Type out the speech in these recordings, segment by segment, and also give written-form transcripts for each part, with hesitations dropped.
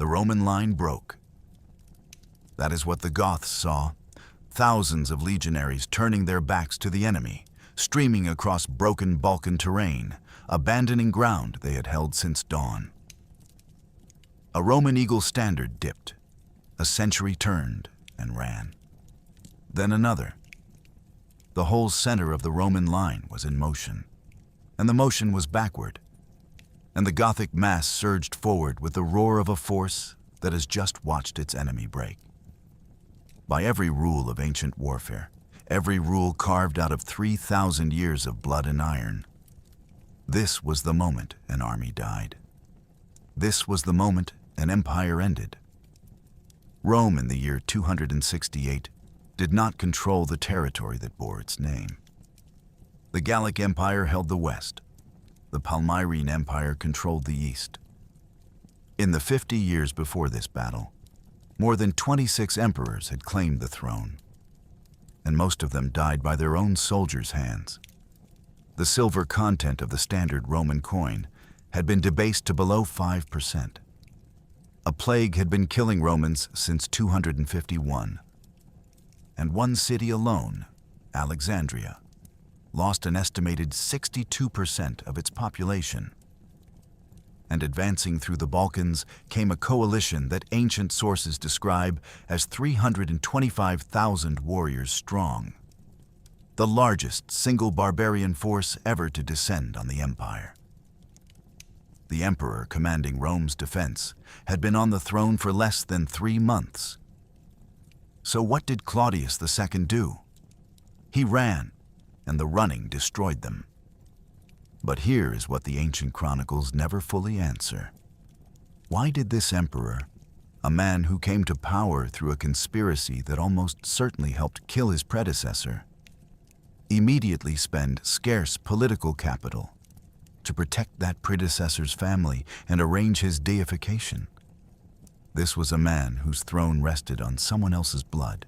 the Roman line broke. That is what the Goths saw. Thousands of legionaries turning their backs to the enemy, streaming across broken Balkan terrain, abandoning ground they had held since dawn. A Roman eagle standard dipped. A century turned and ran. Then another. The whole center of the Roman line was in motion, and the motion was backward, and the Gothic mass surged forward with the roar of a force that has just watched its enemy break. By every rule of ancient warfare, every rule carved out of 3,000 years of blood and iron, this was the moment an army died. This was the moment an empire ended. Rome in the year 268 did not control the territory that bore its name. The Gallic Empire held the west. The Palmyrene Empire controlled the east. In the 50 years before this battle, more than 26 emperors had claimed the throne, and most of them died by their own soldiers' hands. The silver content of the standard Roman coin had been debased to below 5%. A plague had been killing Romans since 251. And one city alone, Alexandria, lost an estimated 62% of its population. And advancing through the Balkans came a coalition that ancient sources describe as 325,000 warriors strong, the largest single barbarian force ever to descend on the empire. The emperor commanding Rome's defense had been on the throne for less than 3 months. So what did Claudius II do? He ran, and the running destroyed them. But here is what the ancient chronicles never fully answer. Why did this emperor, a man who came to power through a conspiracy that almost certainly helped kill his predecessor, immediately spend scarce political capital to protect that predecessor's family and arrange his deification? This was a man whose throne rested on someone else's blood.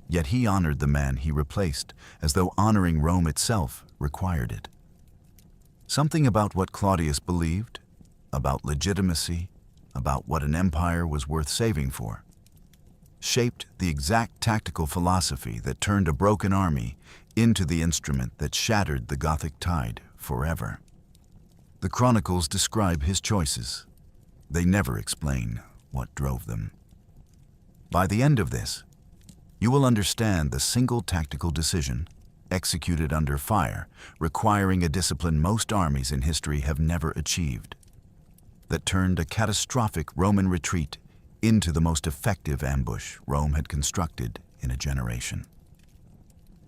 Yet he honored the man he replaced, as though honoring Rome itself required it. Something about what Claudius believed, about legitimacy, about what an empire was worth saving for, shaped the exact tactical philosophy that turned a broken army into the instrument that shattered the Gothic tide forever. The chronicles describe his choices. They never explain what drove them. By the end of this, you will understand the single tactical decision, executed under fire, requiring a discipline most armies in history have never achieved, that turned a catastrophic Roman retreat into the most effective ambush Rome had constructed in a generation.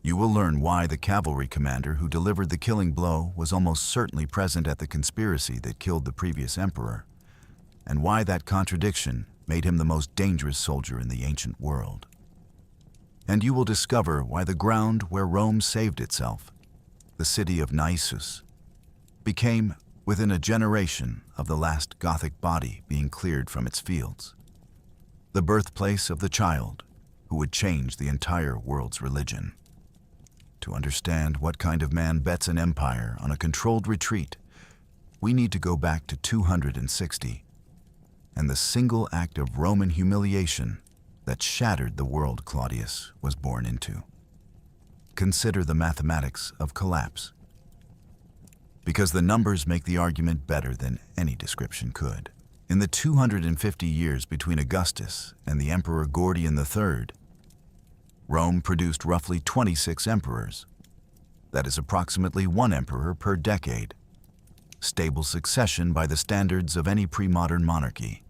You will learn why the cavalry commander who delivered the killing blow was almost certainly present at the conspiracy that killed the previous emperor, and why that contradiction made him the most dangerous soldier in the ancient world. And you will discover why the ground where Rome saved itself, the city of Naissus, became, within a generation of the last Gothic body being cleared from its fields, the birthplace of the child who would change the entire world's religion. To understand what kind of man bets an empire on a controlled retreat, we need to go back to 260 and the single act of Roman humiliation that shattered the world Claudius was born into. Consider the mathematics of collapse, because the numbers make the argument better than any description could. In the 250 years between Augustus and the Emperor Gordian III, Rome produced roughly 26 emperors. That is approximately 1 emperor per decade. Stable succession by the standards of any pre-modern monarchy.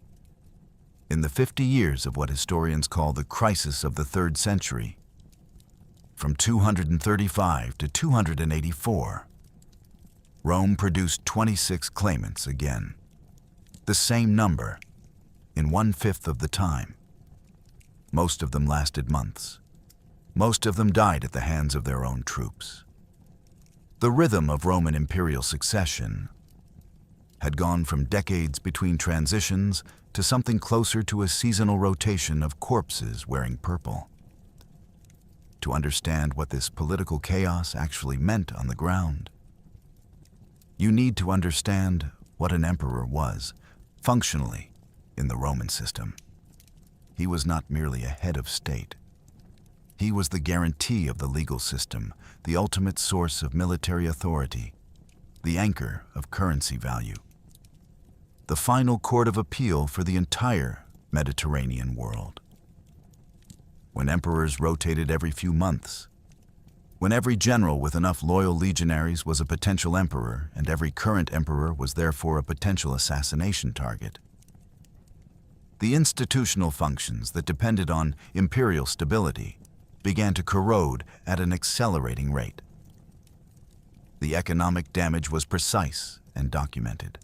In the 50 years of what historians call the crisis of the 3rd century, from 235 to 284, Rome produced 26 claimants again. The same number, in 1/5 of the time. Most of them lasted months. Most of them died at the hands of their own troops. The rhythm of Roman imperial succession had gone from decades between transitions to something closer to a seasonal rotation of corpses wearing purple. To understand what this political chaos actually meant on the ground, you need to understand what an emperor was, functionally, in the Roman system. He was not merely a head of state. He was the guarantee of the legal system, the ultimate source of military authority, the anchor of currency value, the final court of appeal for the entire Mediterranean world. When emperors rotated every few months, when every general with enough loyal legionaries was a potential emperor and every current emperor was therefore a potential assassination target, the institutional functions that depended on imperial stability began to corrode at an accelerating rate. The economic damage was precise and documented.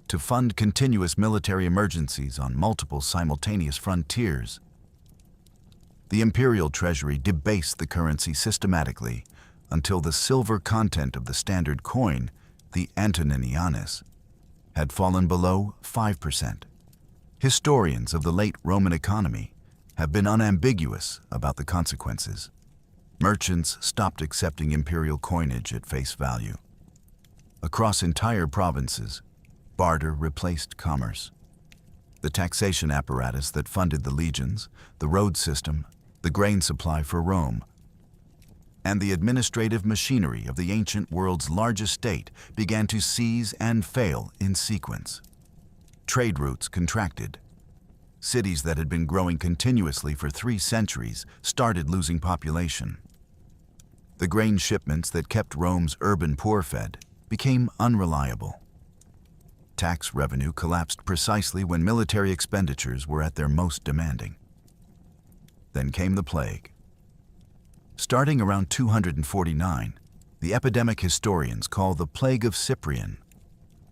To fund continuous military emergencies on multiple simultaneous frontiers, the imperial treasury debased the currency systematically until the silver content of the standard coin, the Antoninianus, had fallen below 5%. Historians of the late Roman economy have been unambiguous about the consequences. Merchants stopped accepting imperial coinage at face value. Across entire provinces, barter replaced commerce. The taxation apparatus that funded the legions, the road system, the grain supply for Rome, and the administrative machinery of the ancient world's largest state began to seize and fail in sequence. Trade routes contracted. Cities that had been growing continuously for 3 centuries started losing population. The grain shipments that kept Rome's urban poor fed became unreliable. Tax revenue collapsed precisely when military expenditures were at their most demanding. Then came the plague. Starting around 249, the epidemic historians call the Plague of Cyprian,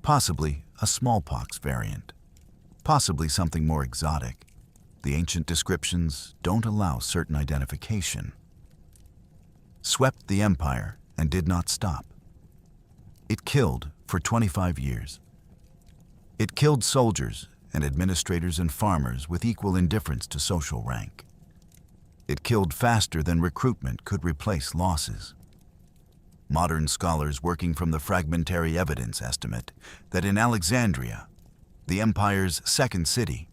possibly a smallpox variant, possibly something more exotic. The ancient descriptions don't allow certain identification. Swept the empire and did not stop. It killed for 25 years. It killed soldiers and administrators and farmers with equal indifference to social rank. It killed faster than recruitment could replace losses. Modern scholars working from the fragmentary evidence estimate that in Alexandria, the empire's second city,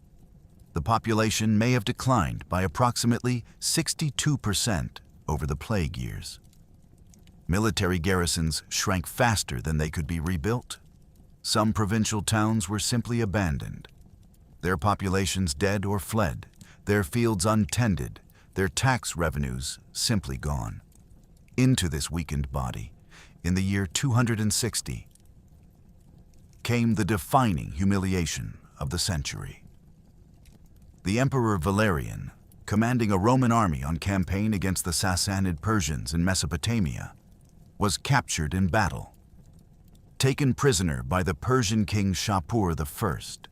the population may have declined by approximately 62% over the plague years. Military garrisons shrank faster than they could be rebuilt. Some provincial towns were simply abandoned, their populations dead or fled, their fields untended, their tax revenues simply gone. Into this weakened body, in the year 260, came the defining humiliation of the century. The Emperor Valerian, commanding a Roman army on campaign against the Sassanid Persians in Mesopotamia, was captured in battle, taken prisoner by the Persian king Shapur I.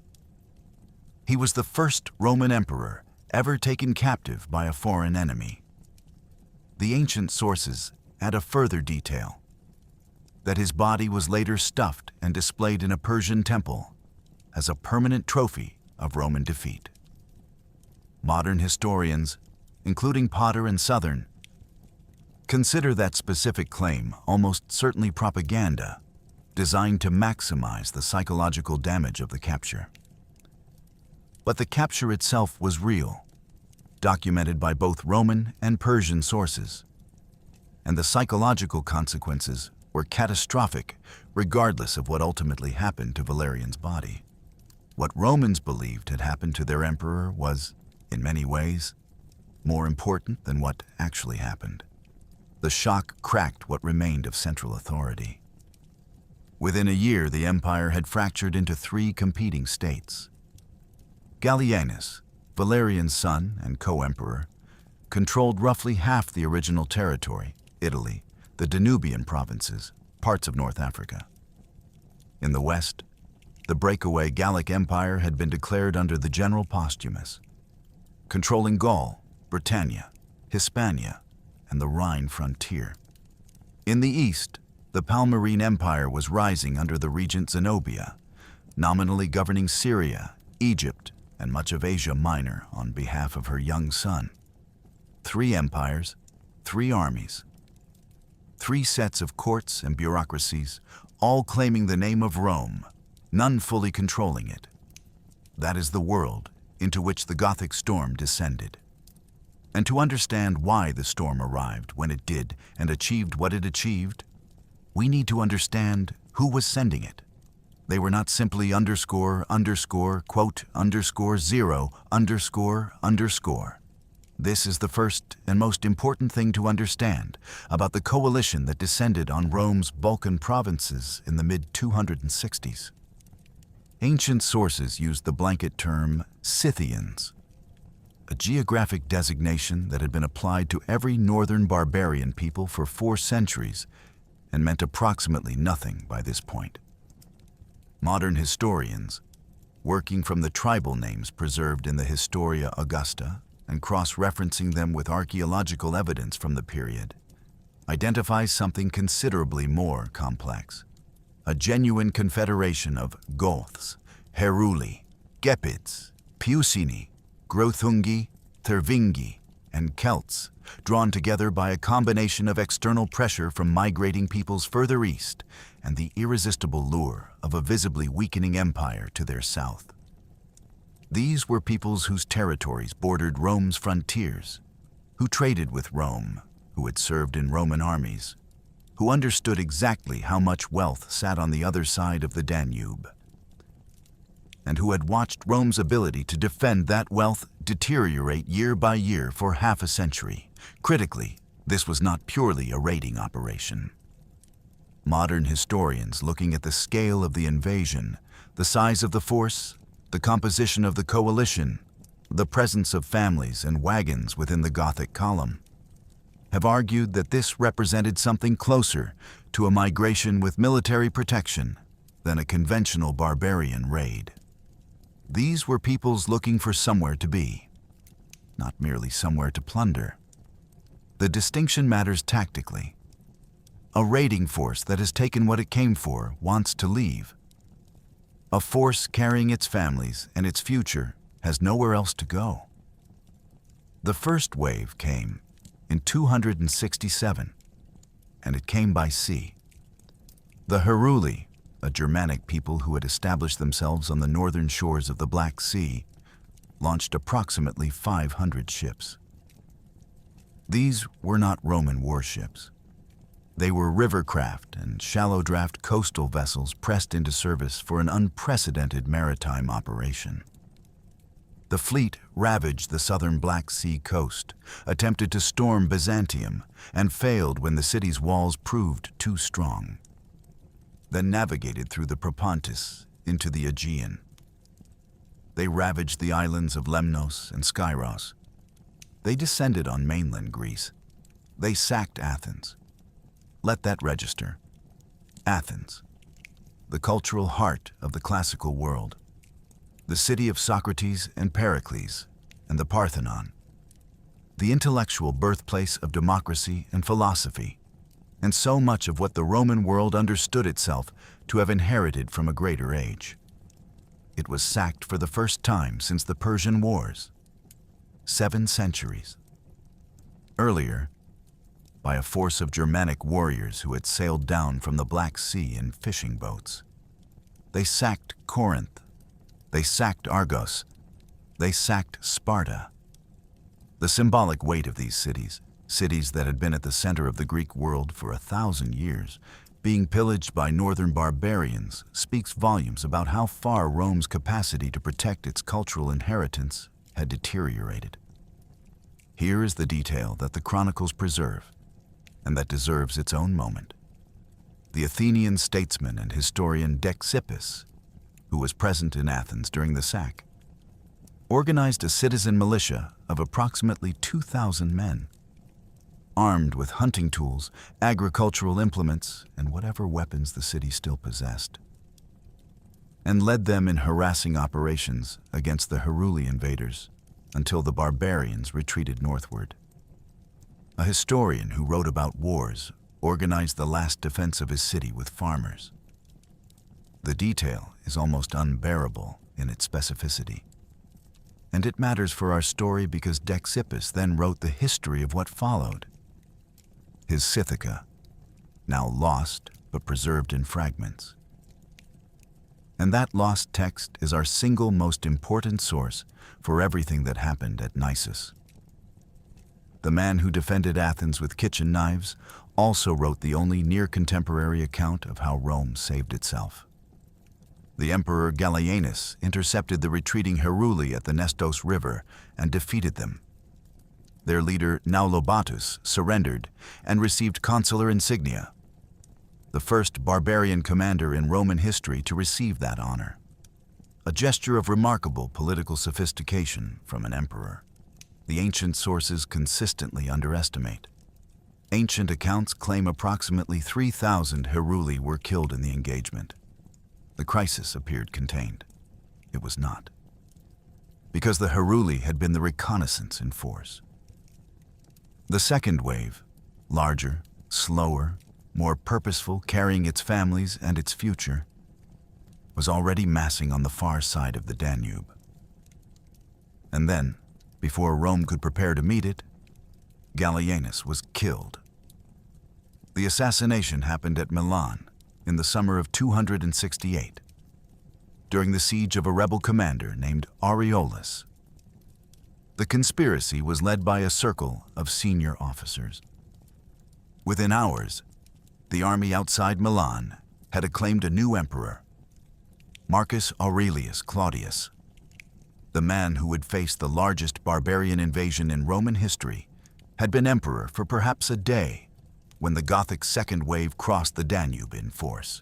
He was the first Roman emperor ever taken captive by a foreign enemy. The ancient sources add a further detail, that his body was later stuffed and displayed in a Persian temple as a permanent trophy of Roman defeat. Modern historians, including Potter and Southern, consider that specific claim almost certainly propaganda designed to maximize the psychological damage of the capture. But the capture itself was real, documented by both Roman and Persian sources, and the psychological consequences were catastrophic regardless of what ultimately happened to Valerian's body. What Romans believed had happened to their emperor was, in many ways, more important than what actually happened. The shock cracked what remained of central authority. Within a year, the empire had fractured into 3 competing states. Gallienus, Valerian's son and co-emperor, controlled roughly half the original territory, Italy, the Danubian provinces, parts of North Africa. In the west, the breakaway Gallic Empire had been declared under the general Postumus, controlling Gaul, Britannia, Hispania, and the Rhine frontier. In the east, the Palmyrene Empire was rising under the regent Zenobia, nominally governing Syria, Egypt, and much of Asia Minor on behalf of her young son. 3 empires, 3 armies, 3 sets of courts and bureaucracies, all claiming the name of Rome, none fully controlling it. That is the world into which the Gothic storm descended. And to understand why the storm arrived when it did and achieved what it achieved, we need to understand who was sending it. They were not simply underscore, quote, _0, __. This is the first and most important thing to understand about the coalition that descended on Rome's Balkan provinces in the mid-260s. Ancient sources used the blanket term Scythians, a geographic designation that had been applied to every northern barbarian people for 4 centuries and meant approximately nothing by this point. Modern historians, working from the tribal names preserved in the Historia Augusta and cross-referencing them with archaeological evidence from the period, identify something considerably more complex. A genuine confederation of Goths, Heruli, Gepids, Piusini, Grothungi, Thervingi, and Celts, drawn together by a combination of external pressure from migrating peoples further east and the irresistible lure of a visibly weakening empire to their south. These were peoples whose territories bordered Rome's frontiers, who traded with Rome, who had served in Roman armies, who understood exactly how much wealth sat on the other side of the Danube, and who had watched Rome's ability to defend that wealth deteriorate year by year for half a century. Critically, this was not purely a raiding operation. Modern historians looking at the scale of the invasion, the size of the force, the composition of the coalition, the presence of families and wagons within the Gothic column, have argued that this represented something closer to a migration with military protection than a conventional barbarian raid. These were peoples looking for somewhere to be, not merely somewhere to plunder. The distinction matters tactically. A raiding force that has taken what it came for wants to leave. A force carrying its families and its future has nowhere else to go. The first wave came in 267, and it came by sea. The Heruli, a Germanic people who had established themselves on the northern shores of the Black Sea, launched approximately 500 ships. These were not Roman warships. They were rivercraft and shallow-draft coastal vessels pressed into service for an unprecedented maritime operation. The fleet ravaged the southern Black Sea coast, attempted to storm Byzantium, and failed when the city's walls proved too strong. Then navigated through the Propontis into the Aegean. They ravaged the islands of Lemnos and Skyros. They descended on mainland Greece. They sacked Athens. Let that register. Athens, the cultural heart of the classical world, the city of Socrates and Pericles, and the Parthenon, the intellectual birthplace of democracy and philosophy, and so much of what the Roman world understood itself to have inherited from a greater age. It was sacked for the first time since the Persian Wars, 7 centuries. Earlier, by a force of Germanic warriors who had sailed down from the Black Sea in fishing boats. They sacked Corinth. They sacked Argos. They sacked Sparta. The symbolic weight of these cities, cities that had been at the center of the Greek world for 1,000 years, being pillaged by northern barbarians, speaks volumes about how far Rome's capacity to protect its cultural inheritance had deteriorated. Here is the detail that the chronicles preserve, and that deserves its own moment. The Athenian statesman and historian Dexippus, who was present in Athens during the sack, organized a citizen militia of approximately 2,000 men, armed with hunting tools, agricultural implements, and whatever weapons the city still possessed, and led them in harassing operations against the Heruli invaders until the barbarians retreated northward. A historian who wrote about wars organized the last defense of his city with farmers. The detail is almost unbearable in its specificity. And it matters for our story because Dexippus then wrote the history of what followed. His Scythica, now lost but preserved in fragments. And that lost text is our single most important source for everything that happened at Naissus. The man who defended Athens with kitchen knives also wrote the only near-contemporary account of how Rome saved itself. The emperor Gallienus intercepted the retreating Heruli at the Nestos River and defeated them. Their leader Naulobatus surrendered and received consular insignia, the first barbarian commander in Roman history to receive that honor, a gesture of remarkable political sophistication from an emperor. The ancient sources consistently underestimate. Ancient accounts claim approximately 3,000 Heruli were killed in the engagement. The crisis appeared contained. It was not, because the Heruli had been the reconnaissance in force. The second wave, larger, slower, more purposeful, carrying its families and its future, was already massing on the far side of the Danube. And then, before Rome could prepare to meet it, Gallienus was killed. The assassination happened at Milan in the summer of 268, during the siege of a rebel commander named Aureolus. The conspiracy was led by a circle of senior officers. Within hours, the army outside Milan had acclaimed a new emperor, Marcus Aurelius Claudius. The man who would face the largest barbarian invasion in Roman history had been emperor for perhaps a day when the Gothic second wave crossed the Danube in force.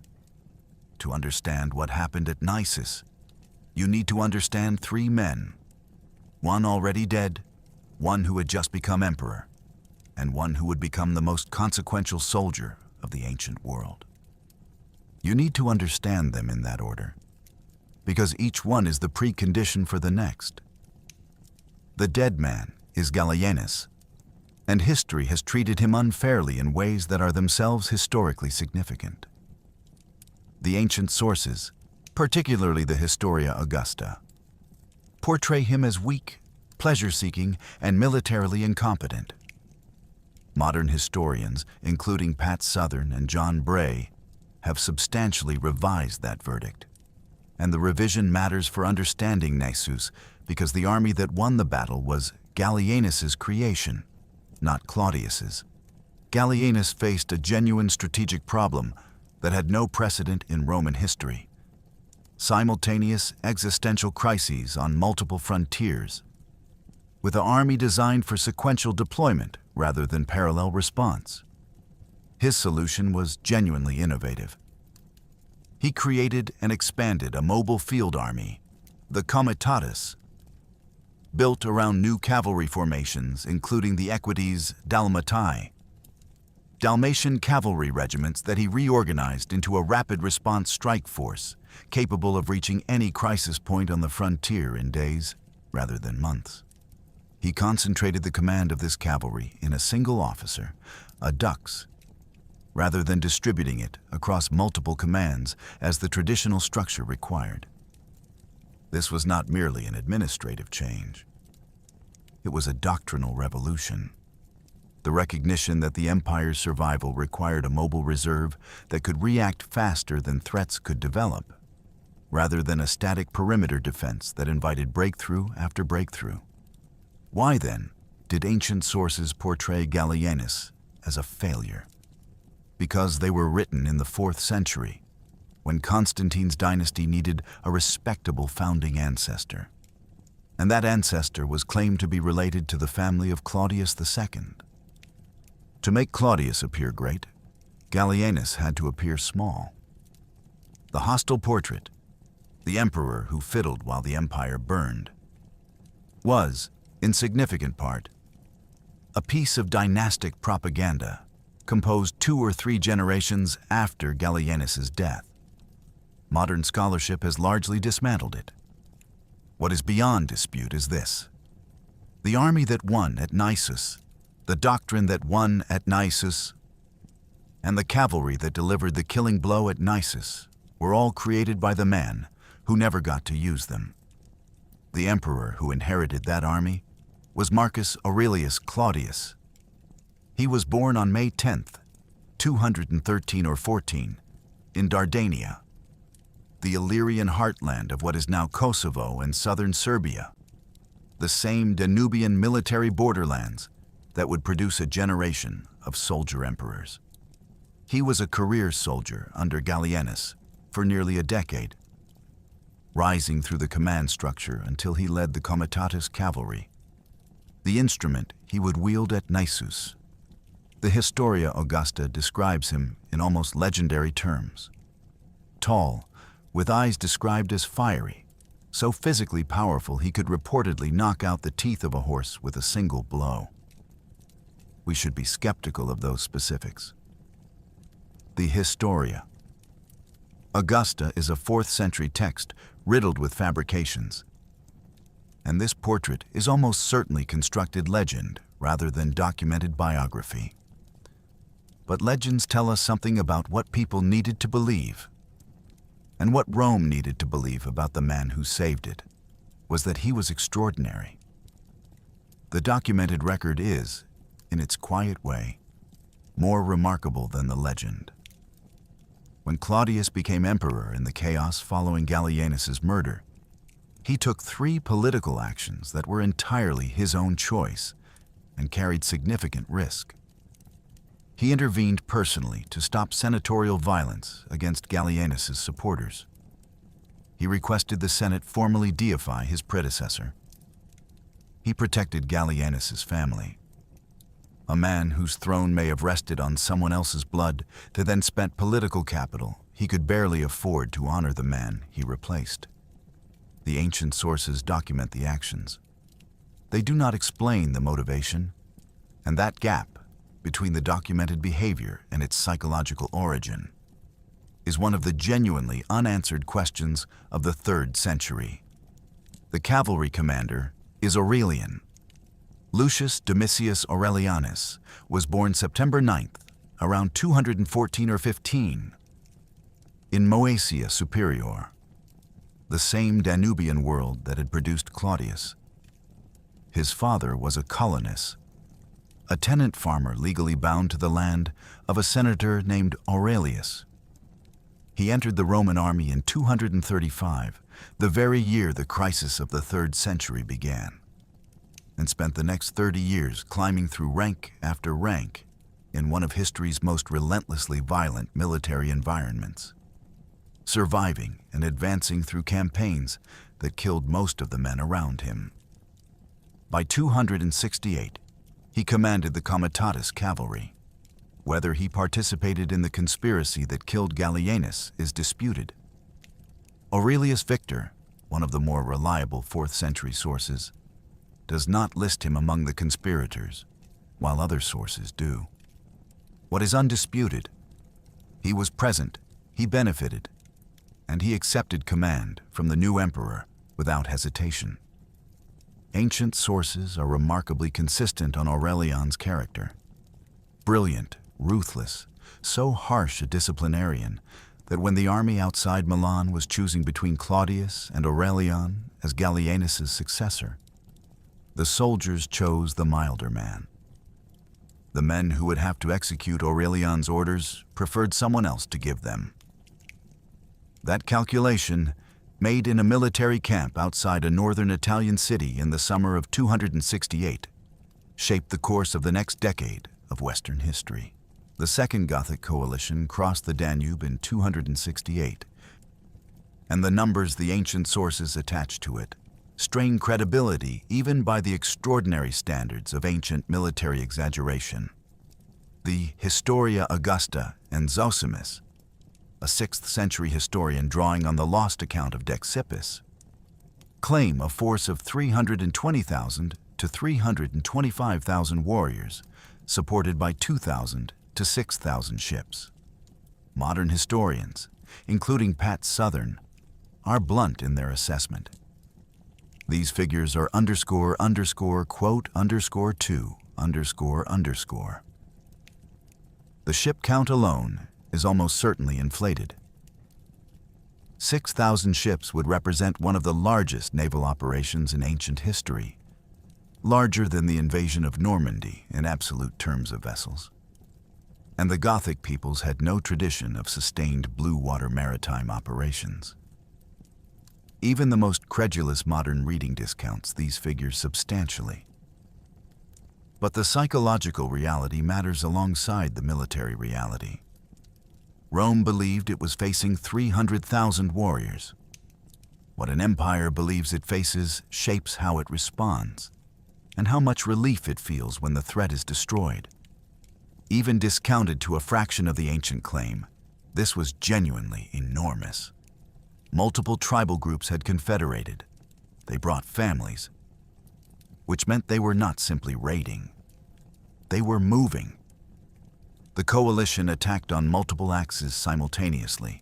To understand what happened at Naissus, you need to understand three men, one already dead, one who had just become emperor, and one who would become the most consequential soldier of the ancient world. You need to understand them in that order, because each one is the precondition for the next. The dead man is Gallienus, and history has treated him unfairly in ways that are themselves historically significant. The ancient sources, particularly the Historia Augusta, portray him as weak, pleasure-seeking, and militarily incompetent. Modern historians, including Pat Southern and John Bray, have substantially revised that verdict. And the revision matters for understanding Naissus because the army that won the battle was Gallienus's creation, not Claudius's. Gallienus faced a genuine strategic problem that had no precedent in Roman history: simultaneous existential crises on multiple frontiers, with an army designed for sequential deployment rather than parallel response. His solution was genuinely innovative. He created and expanded a mobile field army, the comitatus, built around new cavalry formations, including the equites Dalmatii, Dalmatian cavalry regiments that he reorganized into a rapid response strike force, capable of reaching any crisis point on the frontier in days rather than months. He concentrated the command of this cavalry in a single officer, a dux, rather than distributing it across multiple commands as the traditional structure required. This was not merely an administrative change. It was a doctrinal revolution. The recognition that the empire's survival required a mobile reserve that could react faster than threats could develop, rather than a static perimeter defense that invited breakthrough after breakthrough. Why, then, did ancient sources portray Gallienus as a failure? Because they were written in the 4th century, when Constantine's dynasty needed a respectable founding ancestor. And that ancestor was claimed to be related to the family of Claudius II. To make Claudius appear great, Gallienus had to appear small. The hostile portrait, the emperor who fiddled while the empire burned, was, in significant part, a piece of dynastic propaganda composed 2 or 3 generations after Gallienus's death. Modern scholarship has largely dismantled it. What is beyond dispute is this: the army that won at Naissus, the doctrine that won at Naissus, and the cavalry that delivered the killing blow at Naissus were all created by the man who never got to use them. The emperor who inherited that army was Marcus Aurelius Claudius. He was born on May 10th, 213 or 14, in Dardania. the Illyrian heartland of what is now Kosovo and southern Serbia, the same Danubian military borderlands that would produce a generation of soldier emperors. He was a career soldier under Gallienus for nearly a decade, rising through the command structure until he led the comitatus cavalry, the instrument he would wield at Naissus. The Historia Augusta describes him in almost legendary terms. Tall, with eyes described as fiery, so physically powerful he could reportedly knock out the teeth of a horse with a single blow. We should be skeptical of those specifics. The Historia. Augusta is a 4th century text riddled with fabrications, and this portrait is almost certainly constructed legend rather than documented biography. But legends tell us something about what people needed to believe, and what Rome needed to believe about the man who saved it was that he was extraordinary. The documented record is, in its quiet way, more remarkable than the legend. When Claudius became emperor in the chaos following Gallienus's murder, he took 3 political actions that were entirely his own choice and carried significant risk. He intervened personally to stop senatorial violence against Gallienus's supporters. He requested the Senate formally deify his predecessor. He protected Gallienus's family, a man whose throne may have rested on someone else's blood to then spent political capital he could barely afford to honor the man he replaced. The ancient sources document the actions. They do not explain the motivation, and that gap between the documented behavior and its psychological origin is one of the genuinely unanswered questions of the 3rd century. The cavalry commander is Aurelian. Lucius Domitius Aurelianus was born September 9th, around 214 or 15, in Moesia Superior, the same Danubian world that had produced Claudius. His father was a colonist, a tenant farmer legally bound to the land of a senator named Aurelius. He entered the Roman army in 235, the very year the crisis of the 3rd century began, and spent the next 30 years climbing through rank after rank in one of history's most relentlessly violent military environments, surviving and advancing through campaigns that killed most of the men around him. By 268, he commanded the comitatus cavalry. Whether he participated in the conspiracy that killed Gallienus is disputed. Aurelius Victor, one of the more reliable 4th century sources, does not list him among the conspirators, while other sources do. What is undisputed? He was present, he benefited, and he accepted command from the new emperor without hesitation. Ancient sources are remarkably consistent on Aurelian's character. Brilliant, ruthless, so harsh a disciplinarian that when the army outside Milan was choosing between Claudius and Aurelian as Gallienus's successor, the soldiers chose the milder man. The men who would have to execute Aurelian's orders preferred someone else to give them. That calculation, made in a military camp outside a northern Italian city in the summer of 268, shaped the course of the next decade of Western history. The Second Gothic coalition crossed the Danube in 268, and the numbers the ancient sources attached to it strain credibility even by the extraordinary standards of ancient military exaggeration. The Historia Augusta and Zosimus, a 6th century historian drawing on the lost account of Dexippus, claim a force of 320,000 to 325,000 warriors, supported by 2,000 to 6,000 ships. Modern historians, including Pat Southern, are blunt in their assessment. These figures are quote _2 _. The ship count alone is almost certainly inflated. 6,000 ships would represent one of the largest naval operations in ancient history, larger than the invasion of Normandy in absolute terms of vessels. And the Gothic peoples had no tradition of sustained blue water maritime operations. Even the most credulous modern reading discounts these figures substantially. But the psychological reality matters alongside the military reality. Rome believed it was facing 300,000 warriors. What an empire believes it faces shapes how it responds, and how much relief it feels when the threat is destroyed. Even discounted to a fraction of the ancient claim, this was genuinely enormous. Multiple tribal groups had confederated. They brought families, which meant they were not simply raiding. They were moving. The coalition attacked on multiple axes simultaneously.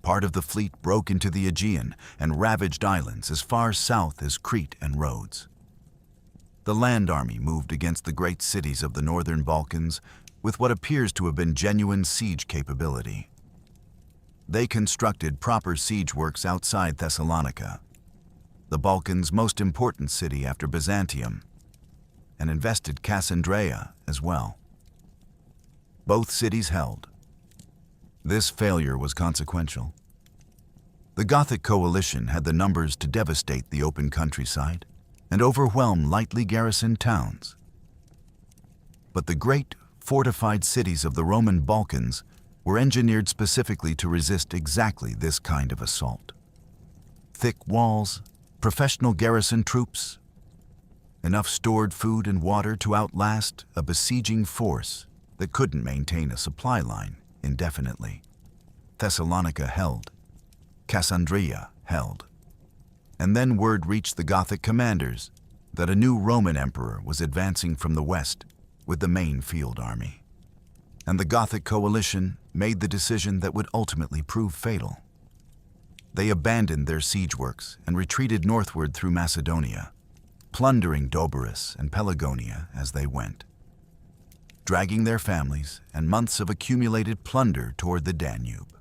Part of the fleet broke into the Aegean and ravaged islands as far south as Crete and Rhodes. The land army moved against the great cities of the northern Balkans with what appears to have been genuine siege capability. They constructed proper siege works outside Thessalonica, the Balkans' most important city after Byzantium, and invested Cassandreia as well. Both cities held. This failure was consequential. The Gothic coalition had the numbers to devastate the open countryside and overwhelm lightly garrisoned towns. But the great, fortified cities of the Roman Balkans were engineered specifically to resist exactly this kind of assault. Thick walls, professional garrison troops, enough stored food and water to outlast a besieging force that couldn't maintain a supply line indefinitely. Thessalonica held. Cassandreia held. And then word reached the Gothic commanders that a new Roman emperor was advancing from the west with the main field army. And the Gothic coalition made the decision that would ultimately prove fatal. They abandoned their siege works and retreated northward through Macedonia, plundering Doberus and Pelagonia as they went, dragging their families and months of accumulated plunder toward the Danube.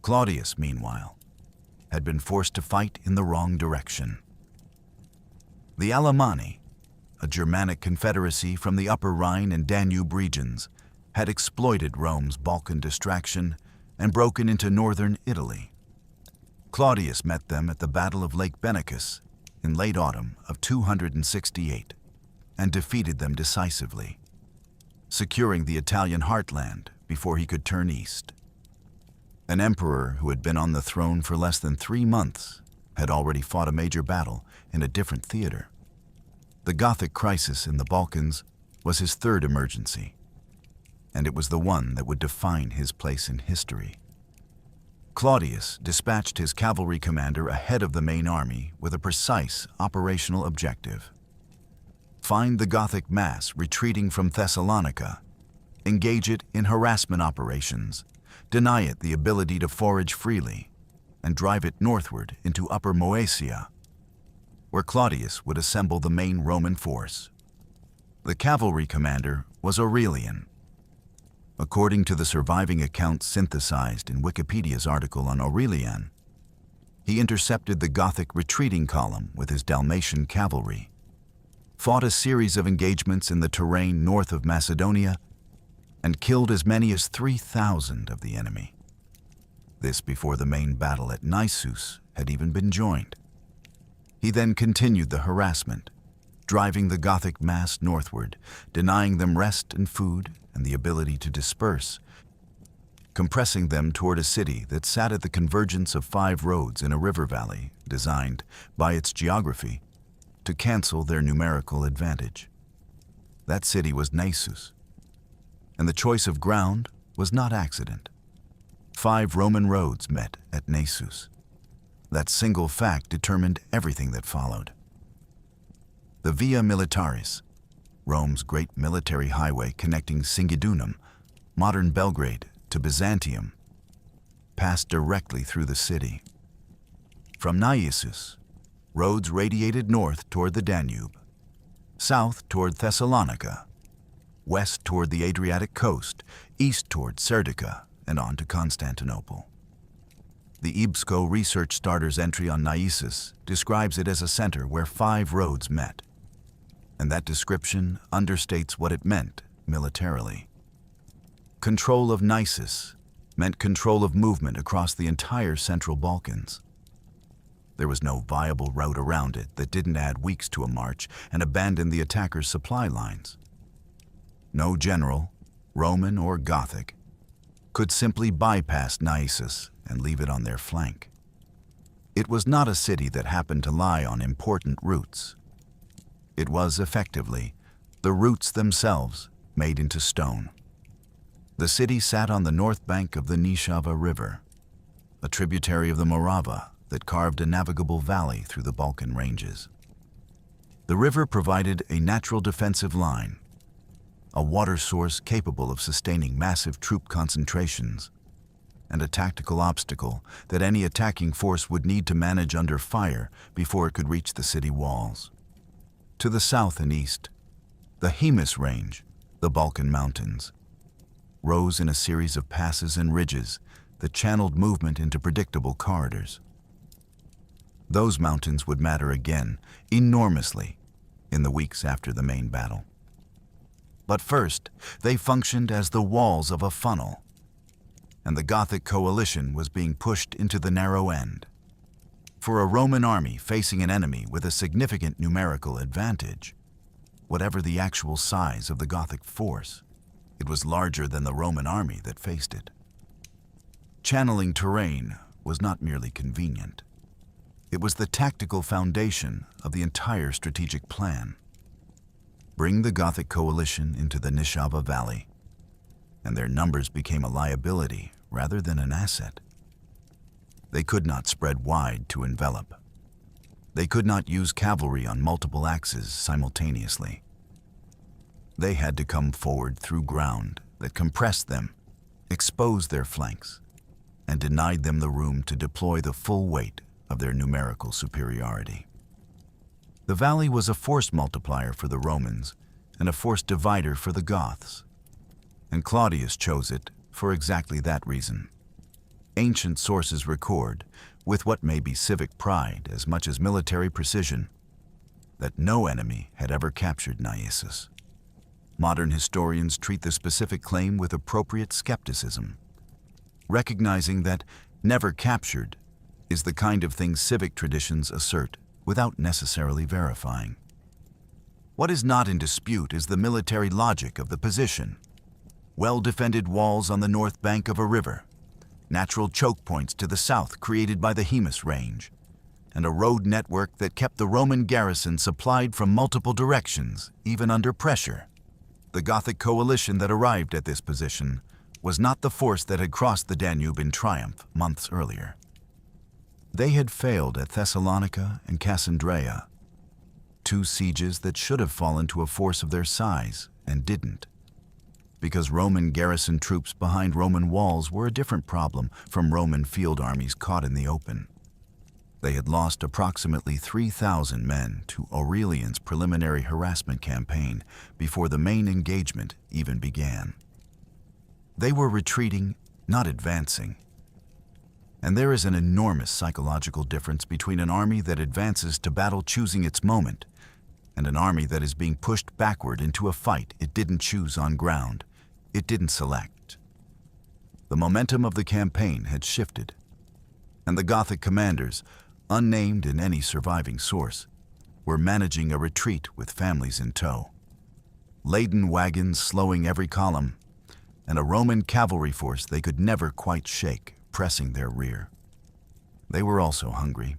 Claudius, meanwhile, had been forced to fight in the wrong direction. The Alemanni, a Germanic confederacy from the Upper Rhine and Danube regions, had exploited Rome's Balkan distraction and broken into northern Italy. Claudius met them at the Battle of Lake Benacus in late autumn of 268 and defeated them decisively, securing the Italian heartland before he could turn east. An emperor who had been on the throne for less than 3 months had already fought a major battle in a different theater. The Gothic crisis in the Balkans was his third emergency, and it was the one that would define his place in history. Claudius dispatched his cavalry commander ahead of the main army with a precise operational objective: find the Gothic mass retreating from Thessalonica, engage it in harassment operations, deny it the ability to forage freely, and drive it northward into Upper Moesia, where Claudius would assemble the main Roman force. The cavalry commander was Aurelian. According to the surviving accounts synthesized in Wikipedia's article on Aurelian, he intercepted the Gothic retreating column with his Dalmatian cavalry, fought a series of engagements in the terrain north of Macedonia, and killed as many as 3,000 of the enemy. This before the main battle at Naissus had even been joined. He then continued the harassment, driving the Gothic mass northward, denying them rest and food and the ability to disperse, compressing them toward a city that sat at the convergence of 5 roads in a river valley designed, by its geography, to cancel their numerical advantage. That city was Naissus, and the choice of ground was not accident. 5 Roman roads met at Naissus. That single fact determined everything that followed. The Via Militaris, Rome's great military highway connecting Singidunum, modern Belgrade, to Byzantium, passed directly through the city. From Naissus, roads radiated north toward the Danube, south toward Thessalonica, west toward the Adriatic coast, east toward Serdica, and on to Constantinople. The EBSCO Research Starter's entry on Naissus describes it as a center where 5 roads met, and that description understates what it meant militarily. Control of Naissus meant control of movement across the entire Central Balkans. There was no viable route around it that didn't add weeks to a march and abandon the attackers' supply lines. No general, Roman or Gothic, could simply bypass Naissus and leave it on their flank. It was not a city that happened to lie on important routes. It was, effectively, the routes themselves made into stone. The city sat on the north bank of the Nishava River, a tributary of the Morava that carved a navigable valley through the Balkan ranges. The river provided a natural defensive line, a water source capable of sustaining massive troop concentrations, and a tactical obstacle that any attacking force would need to manage under fire before it could reach the city walls. To the south and east, the Hemus Range, the Balkan Mountains, rose in a series of passes and ridges that channeled movement into predictable corridors. Those mountains would matter again, enormously, in the weeks after the main battle. But first, they functioned as the walls of a funnel, and the Gothic coalition was being pushed into the narrow end. For a Roman army facing an enemy with a significant numerical advantage, whatever the actual size of the Gothic force, it was larger than the Roman army that faced it. Channeling terrain was not merely convenient. It was the tactical foundation of the entire strategic plan. Bring the Gothic coalition into the Nishava Valley, and their numbers became a liability rather than an asset. They could not spread wide to envelop. They could not use cavalry on multiple axes simultaneously. They had to come forward through ground that compressed them, exposed their flanks, and denied them the room to deploy the full weight of their numerical superiority. The valley was a force multiplier for the Romans and a force divider for the Goths, and Claudius chose it for exactly that reason. Ancient sources record, with what may be civic pride as much as military precision, that no enemy had ever captured Naissus. Modern historians treat the specific claim with appropriate skepticism, recognizing that never captured is the kind of thing civic traditions assert without necessarily verifying. What is not in dispute is the military logic of the position. Well-defended walls on the north bank of a river, natural choke points to the south created by the Hemus Range, and a road network that kept the Roman garrison supplied from multiple directions, even under pressure. The Gothic coalition that arrived at this position was not the force that had crossed the Danube in triumph months earlier. They had failed at Thessalonica and Cassandreia, two sieges that should have fallen to a force of their size and didn't, because Roman garrison troops behind Roman walls were a different problem from Roman field armies caught in the open. They had lost approximately 3,000 men to Aurelian's preliminary harassment campaign before the main engagement even began. They were retreating, not advancing. And there is an enormous psychological difference between an army that advances to battle choosing its moment and an army that is being pushed backward into a fight it didn't choose on ground, it didn't select. The momentum of the campaign had shifted, and the Gothic commanders, unnamed in any surviving source, were managing a retreat with families in tow. Laden wagons slowing every column, and a Roman cavalry force they could never quite shake, pressing their rear. They were also hungry.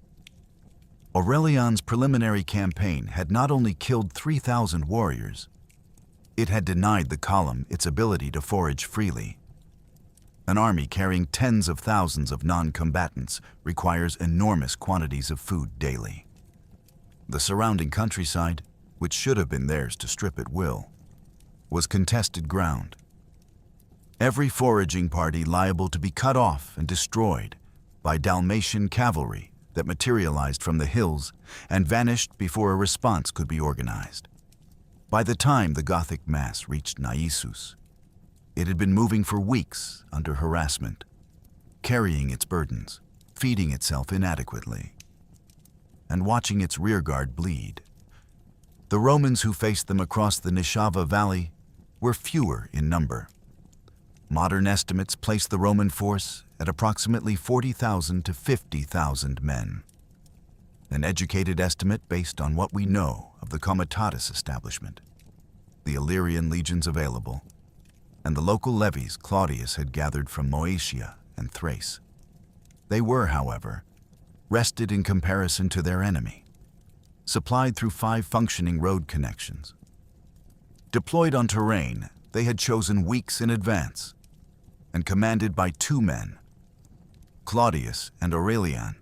Aurelian's preliminary campaign had not only killed 3,000 warriors, it had denied the column its ability to forage freely. An army carrying tens of thousands of non-combatants requires enormous quantities of food daily. The surrounding countryside, which should have been theirs to strip at will, was contested ground. Every foraging party liable to be cut off and destroyed by Dalmatian cavalry that materialized from the hills and vanished before a response could be organized. By the time the Gothic mass reached Naissus, it had been moving for weeks under harassment, carrying its burdens, feeding itself inadequately, and watching its rearguard bleed. The Romans who faced them across the Nishava Valley were fewer in number. Modern estimates place the Roman force at approximately 40,000 to 50,000 men. an educated estimate based on what we know of the comitatus establishment, the Illyrian legions available, and the local levies Claudius had gathered from Moesia and Thrace. They were, however, rested in comparison to their enemy, supplied through 5 functioning road connections. Deployed on terrain they had chosen weeks in advance, and commanded by 2 men, Claudius and Aurelian,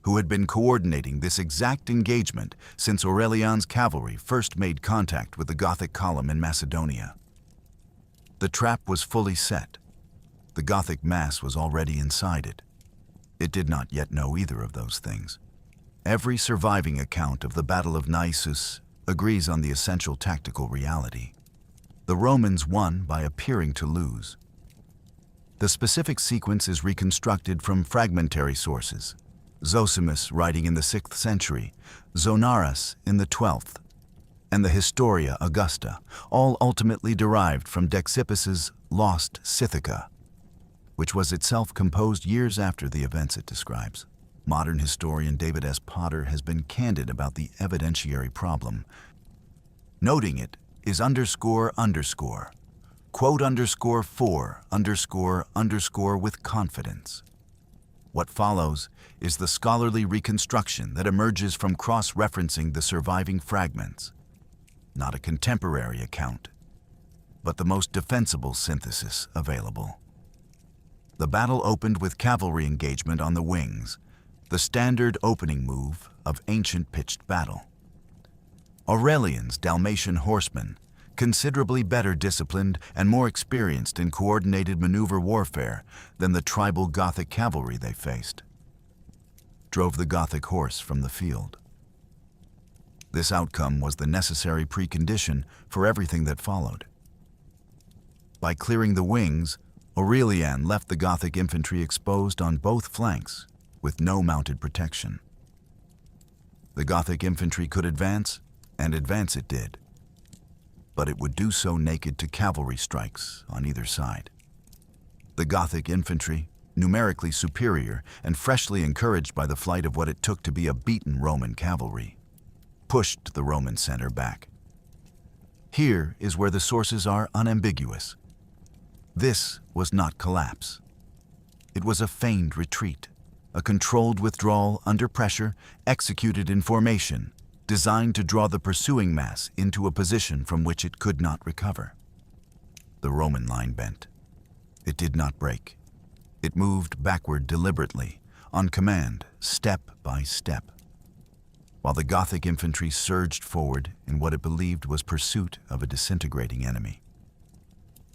who had been coordinating this exact engagement since Aurelian's cavalry first made contact with the Gothic column in Macedonia. The trap was fully set. The Gothic mass was already inside it. It did not yet know either of those things. Every surviving account of the Battle of Naissus agrees on the essential tactical reality. The Romans won by appearing to lose. The specific sequence is reconstructed from fragmentary sources, Zosimus writing in the 6th century, Zonaras in the 12th, and the Historia Augusta, all ultimately derived from Dexippus's Lost Scythica, which was itself composed years after the events it describes. Modern historian David S. Potter has been candid about the evidentiary problem. Noting it is __, quote _4__ with confidence. What follows is the scholarly reconstruction that emerges from cross-referencing the surviving fragments. Not a contemporary account, but the most defensible synthesis available. The battle opened with cavalry engagement on the wings, the standard opening move of ancient pitched battle. Aurelian's Dalmatian horsemen, considerably better disciplined and more experienced in coordinated maneuver warfare than the tribal Gothic cavalry they faced, drove the Gothic horse from the field. This outcome was the necessary precondition for everything that followed. By clearing the wings, Aurelian left the Gothic infantry exposed on both flanks with no mounted protection. The Gothic infantry could advance, and advance it did, but it would do so naked to cavalry strikes on either side. The Gothic infantry, numerically superior and freshly encouraged by the flight of what it took to be a beaten Roman cavalry, pushed the Roman center back. Here is where the sources are unambiguous. This was not collapse. It was a feigned retreat, a controlled withdrawal under pressure, executed in formation, designed to draw the pursuing mass into a position from which it could not recover. The Roman line bent. It did not break. It moved backward deliberately, on command, step by step, while the Gothic infantry surged forward in what it believed was pursuit of a disintegrating enemy.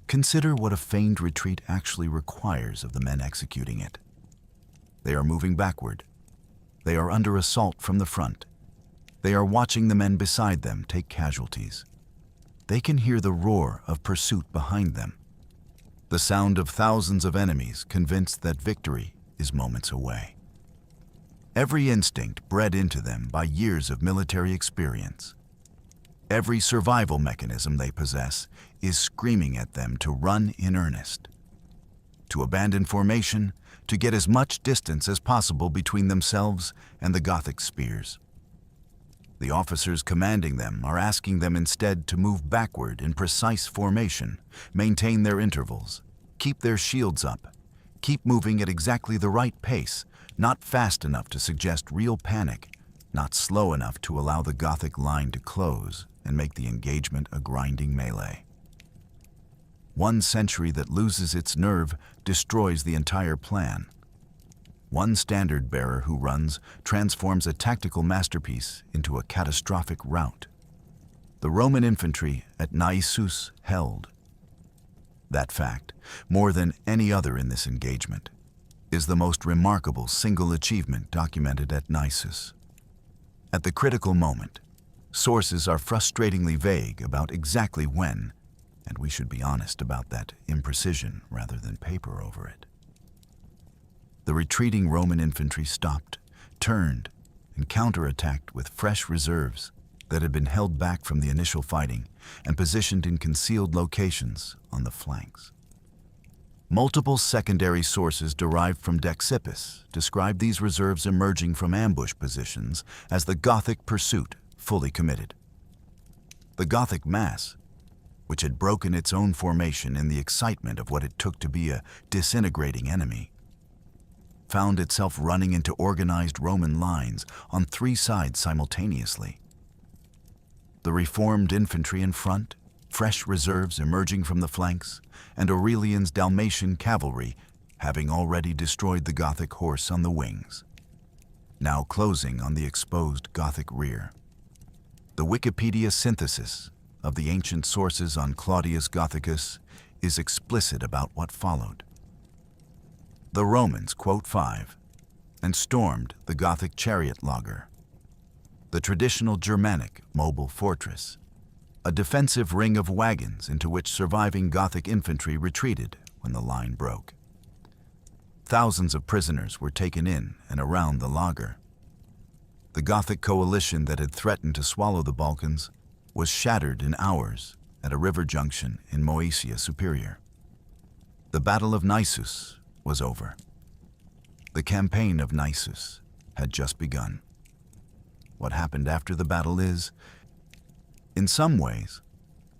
Consider what a feigned retreat actually requires of the men executing it. They are moving backward. They are under assault from the front. They are watching the men beside them take casualties. They can hear the roar of pursuit behind them, the sound of thousands of enemies convinced that victory is moments away. Every instinct bred into them by years of military experience, every survival mechanism they possess is screaming at them to run in earnest, to abandon formation, to get as much distance as possible between themselves and the Gothic spears. The officers commanding them are asking them instead to move backward in precise formation, maintain their intervals, keep their shields up, keep moving at exactly the right pace, not fast enough to suggest real panic, not slow enough to allow the Gothic line to close and make the engagement a grinding melee. One sentry that loses its nerve destroys the entire plan. One standard bearer who runs transforms a tactical masterpiece into a catastrophic rout. The Roman infantry at Naissus held. That fact, more than any other in this engagement, is the most remarkable single achievement documented at Naissus. At the critical moment, sources are frustratingly vague about exactly when, and we should be honest about that imprecision rather than paper over it. The retreating Roman infantry stopped, turned, and counterattacked with fresh reserves that had been held back from the initial fighting and positioned in concealed locations on the flanks. Multiple secondary sources derived from Dexippus describe these reserves emerging from ambush positions as the Gothic pursuit fully committed. The Gothic mass, which had broken its own formation in the excitement of what it took to be a disintegrating enemy, found itself running into organized Roman lines on three sides simultaneously. The reformed infantry in front, fresh reserves emerging from the flanks, and Aurelian's Dalmatian cavalry having already destroyed the Gothic horse on the wings, now closing on the exposed Gothic rear. The Wikipedia synthesis of the ancient sources on Claudius Gothicus is explicit about what followed. The Romans, quote 5, and stormed the Gothic chariot laager, the traditional Germanic mobile fortress, a defensive ring of wagons into which surviving Gothic infantry retreated when the line broke. Thousands of prisoners were taken in and around the laager. The Gothic coalition that had threatened to swallow the Balkans was shattered in hours at a river junction in Moesia Superior. The Battle of Naissus was over. The campaign of Naissus had just begun. What happened after the battle is, in some ways,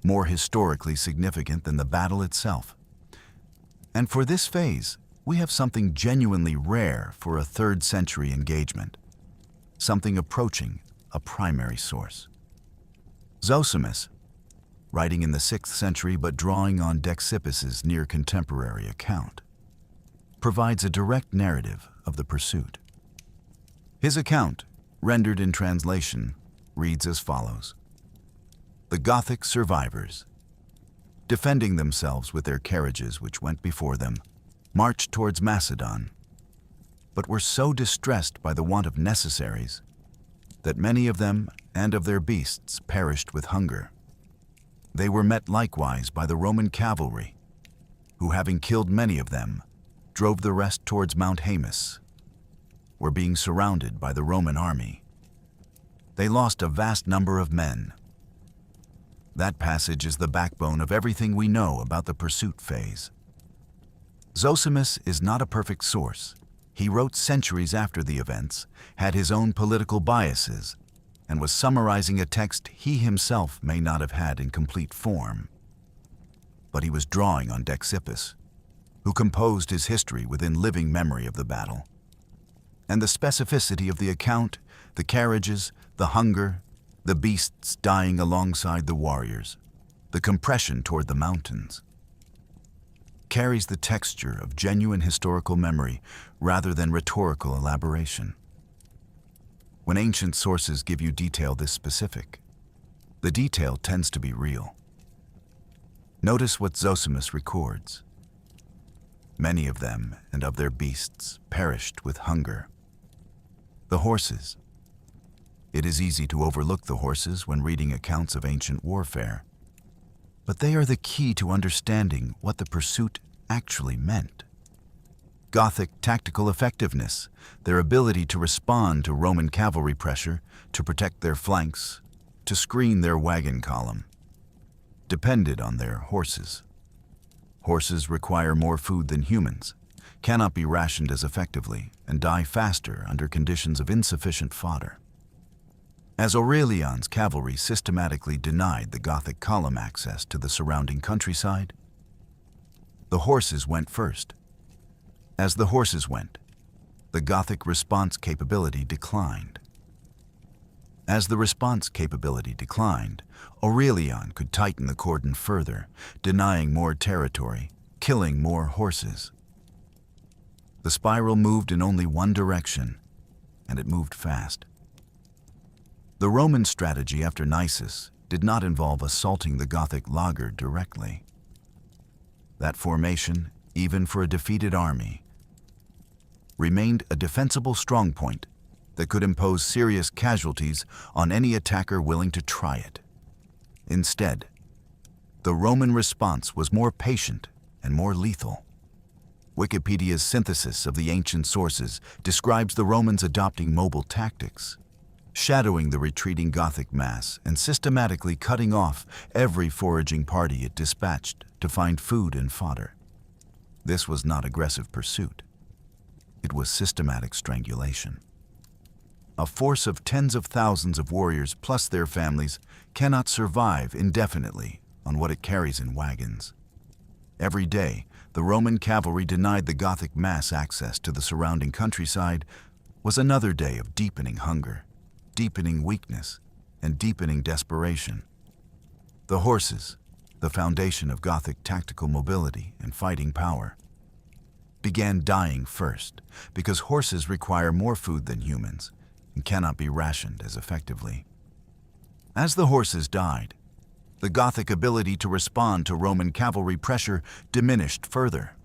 more historically significant than the battle itself. And for this phase, we have something genuinely rare for a 3rd century engagement, something approaching a primary source. Zosimus, writing in the 6th century but drawing on Dexippus's near-contemporary account, provides a direct narrative of the pursuit. His account, rendered in translation, reads as follows. The Gothic survivors, defending themselves with their carriages which went before them, marched towards Macedon, but were so distressed by the want of necessaries that many of them and of their beasts perished with hunger. They were met likewise by the Roman cavalry, who, having killed many of them, drove the rest towards Mount Haemus, were being surrounded by the Roman army. They lost a vast number of men. That passage is the backbone of everything we know about the pursuit phase. Zosimus is not a perfect source. He wrote centuries after the events, had his own political biases, and was summarizing a text he himself may not have had in complete form. But he was drawing on Dexippus, who composed his history within living memory of the battle. And the specificity of the account, the carriages, the hunger, the beasts dying alongside the warriors, the compression toward the mountains, carries the texture of genuine historical memory rather than rhetorical elaboration. When ancient sources give you detail this specific, the detail tends to be real. Notice what Zosimus records. Many of them and of their beasts perished with hunger. The horses. It is easy to overlook the horses when reading accounts of ancient warfare, but they are the key to understanding what the pursuit actually meant. Gothic tactical effectiveness, their ability to respond to Roman cavalry pressure, to protect their flanks, to screen their wagon column, depended on their horses. Horses require more food than humans, cannot be rationed as effectively, and die faster under conditions of insufficient fodder. As Aurelian's cavalry systematically denied the Gothic column access to the surrounding countryside, the horses went first. As the horses went, the Gothic response capability declined. As the response capability declined, Aurelian could tighten the cordon further, denying more territory, killing more horses. The spiral moved in only one direction, and it moved fast. The Roman strategy after Naissus did not involve assaulting the Gothic laager directly. That formation, even for a defeated army, remained a defensible strongpoint that could impose serious casualties on any attacker willing to try it. Instead, the Roman response was more patient and more lethal. Wikipedia's synthesis of the ancient sources describes the Romans adopting mobile tactics, shadowing the retreating Gothic mass and systematically cutting off every foraging party it dispatched to find food and fodder. This was not aggressive pursuit. It was systematic strangulation. A force of tens of thousands of warriors plus their families cannot survive indefinitely on what it carries in wagons. Every day, the Roman cavalry denied the Gothic mass access to the surrounding countryside was another day of deepening hunger, deepening weakness, and deepening desperation. The horses, the foundation of Gothic tactical mobility and fighting power, began dying first because horses require more food than humans and cannot be rationed as effectively. As the horses died, the Gothic ability to respond to Roman cavalry pressure diminished further,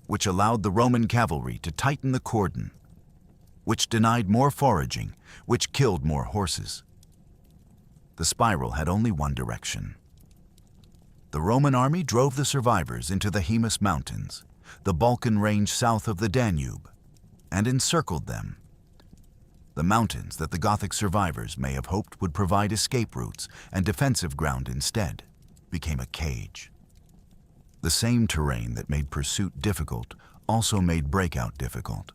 which allowed the Roman cavalry to tighten the cordon, which denied more foraging, which killed more horses. The spiral had only one direction. The Roman army drove the survivors into the Haemus Mountains, the Balkan range south of the Danube, and encircled them. The mountains that the Gothic survivors may have hoped would provide escape routes and defensive ground instead became a cage. The same terrain that made pursuit difficult also made breakout difficult.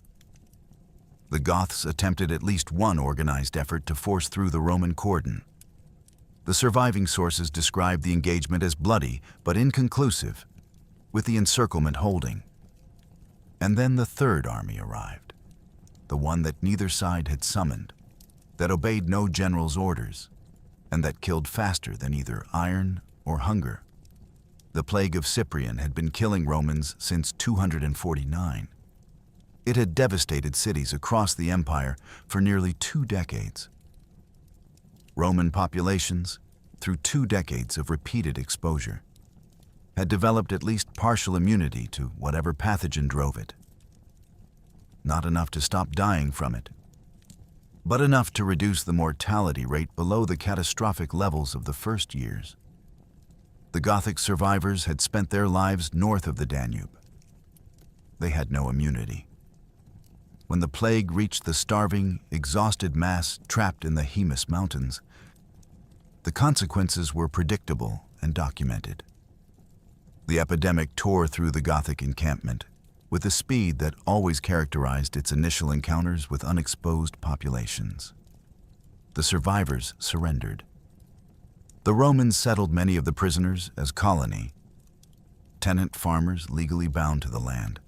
The Goths attempted at least one organized effort to force through the Roman cordon. The surviving sources describe the engagement as bloody but inconclusive, with the encirclement holding. And then the third army arrived, the one that neither side had summoned, that obeyed no general's orders, and that killed faster than either iron or hunger. The plague of Cyprian had been killing Romans since 249. It had devastated cities across the empire for nearly 2 decades. Roman populations, through 2 decades of repeated exposure, had developed at least partial immunity to whatever pathogen drove it. Not enough to stop dying from it, but enough to reduce the mortality rate below the catastrophic levels of the first years. The Gothic survivors had spent their lives north of the Danube. They had no immunity. When the plague reached the starving, exhausted mass trapped in the Haemus Mountains, the consequences were predictable and documented. The epidemic tore through the Gothic encampment with the speed that always characterized its initial encounters with unexposed populations. The survivors surrendered. The Romans settled many of the prisoners as colony, tenant farmers legally bound to the land,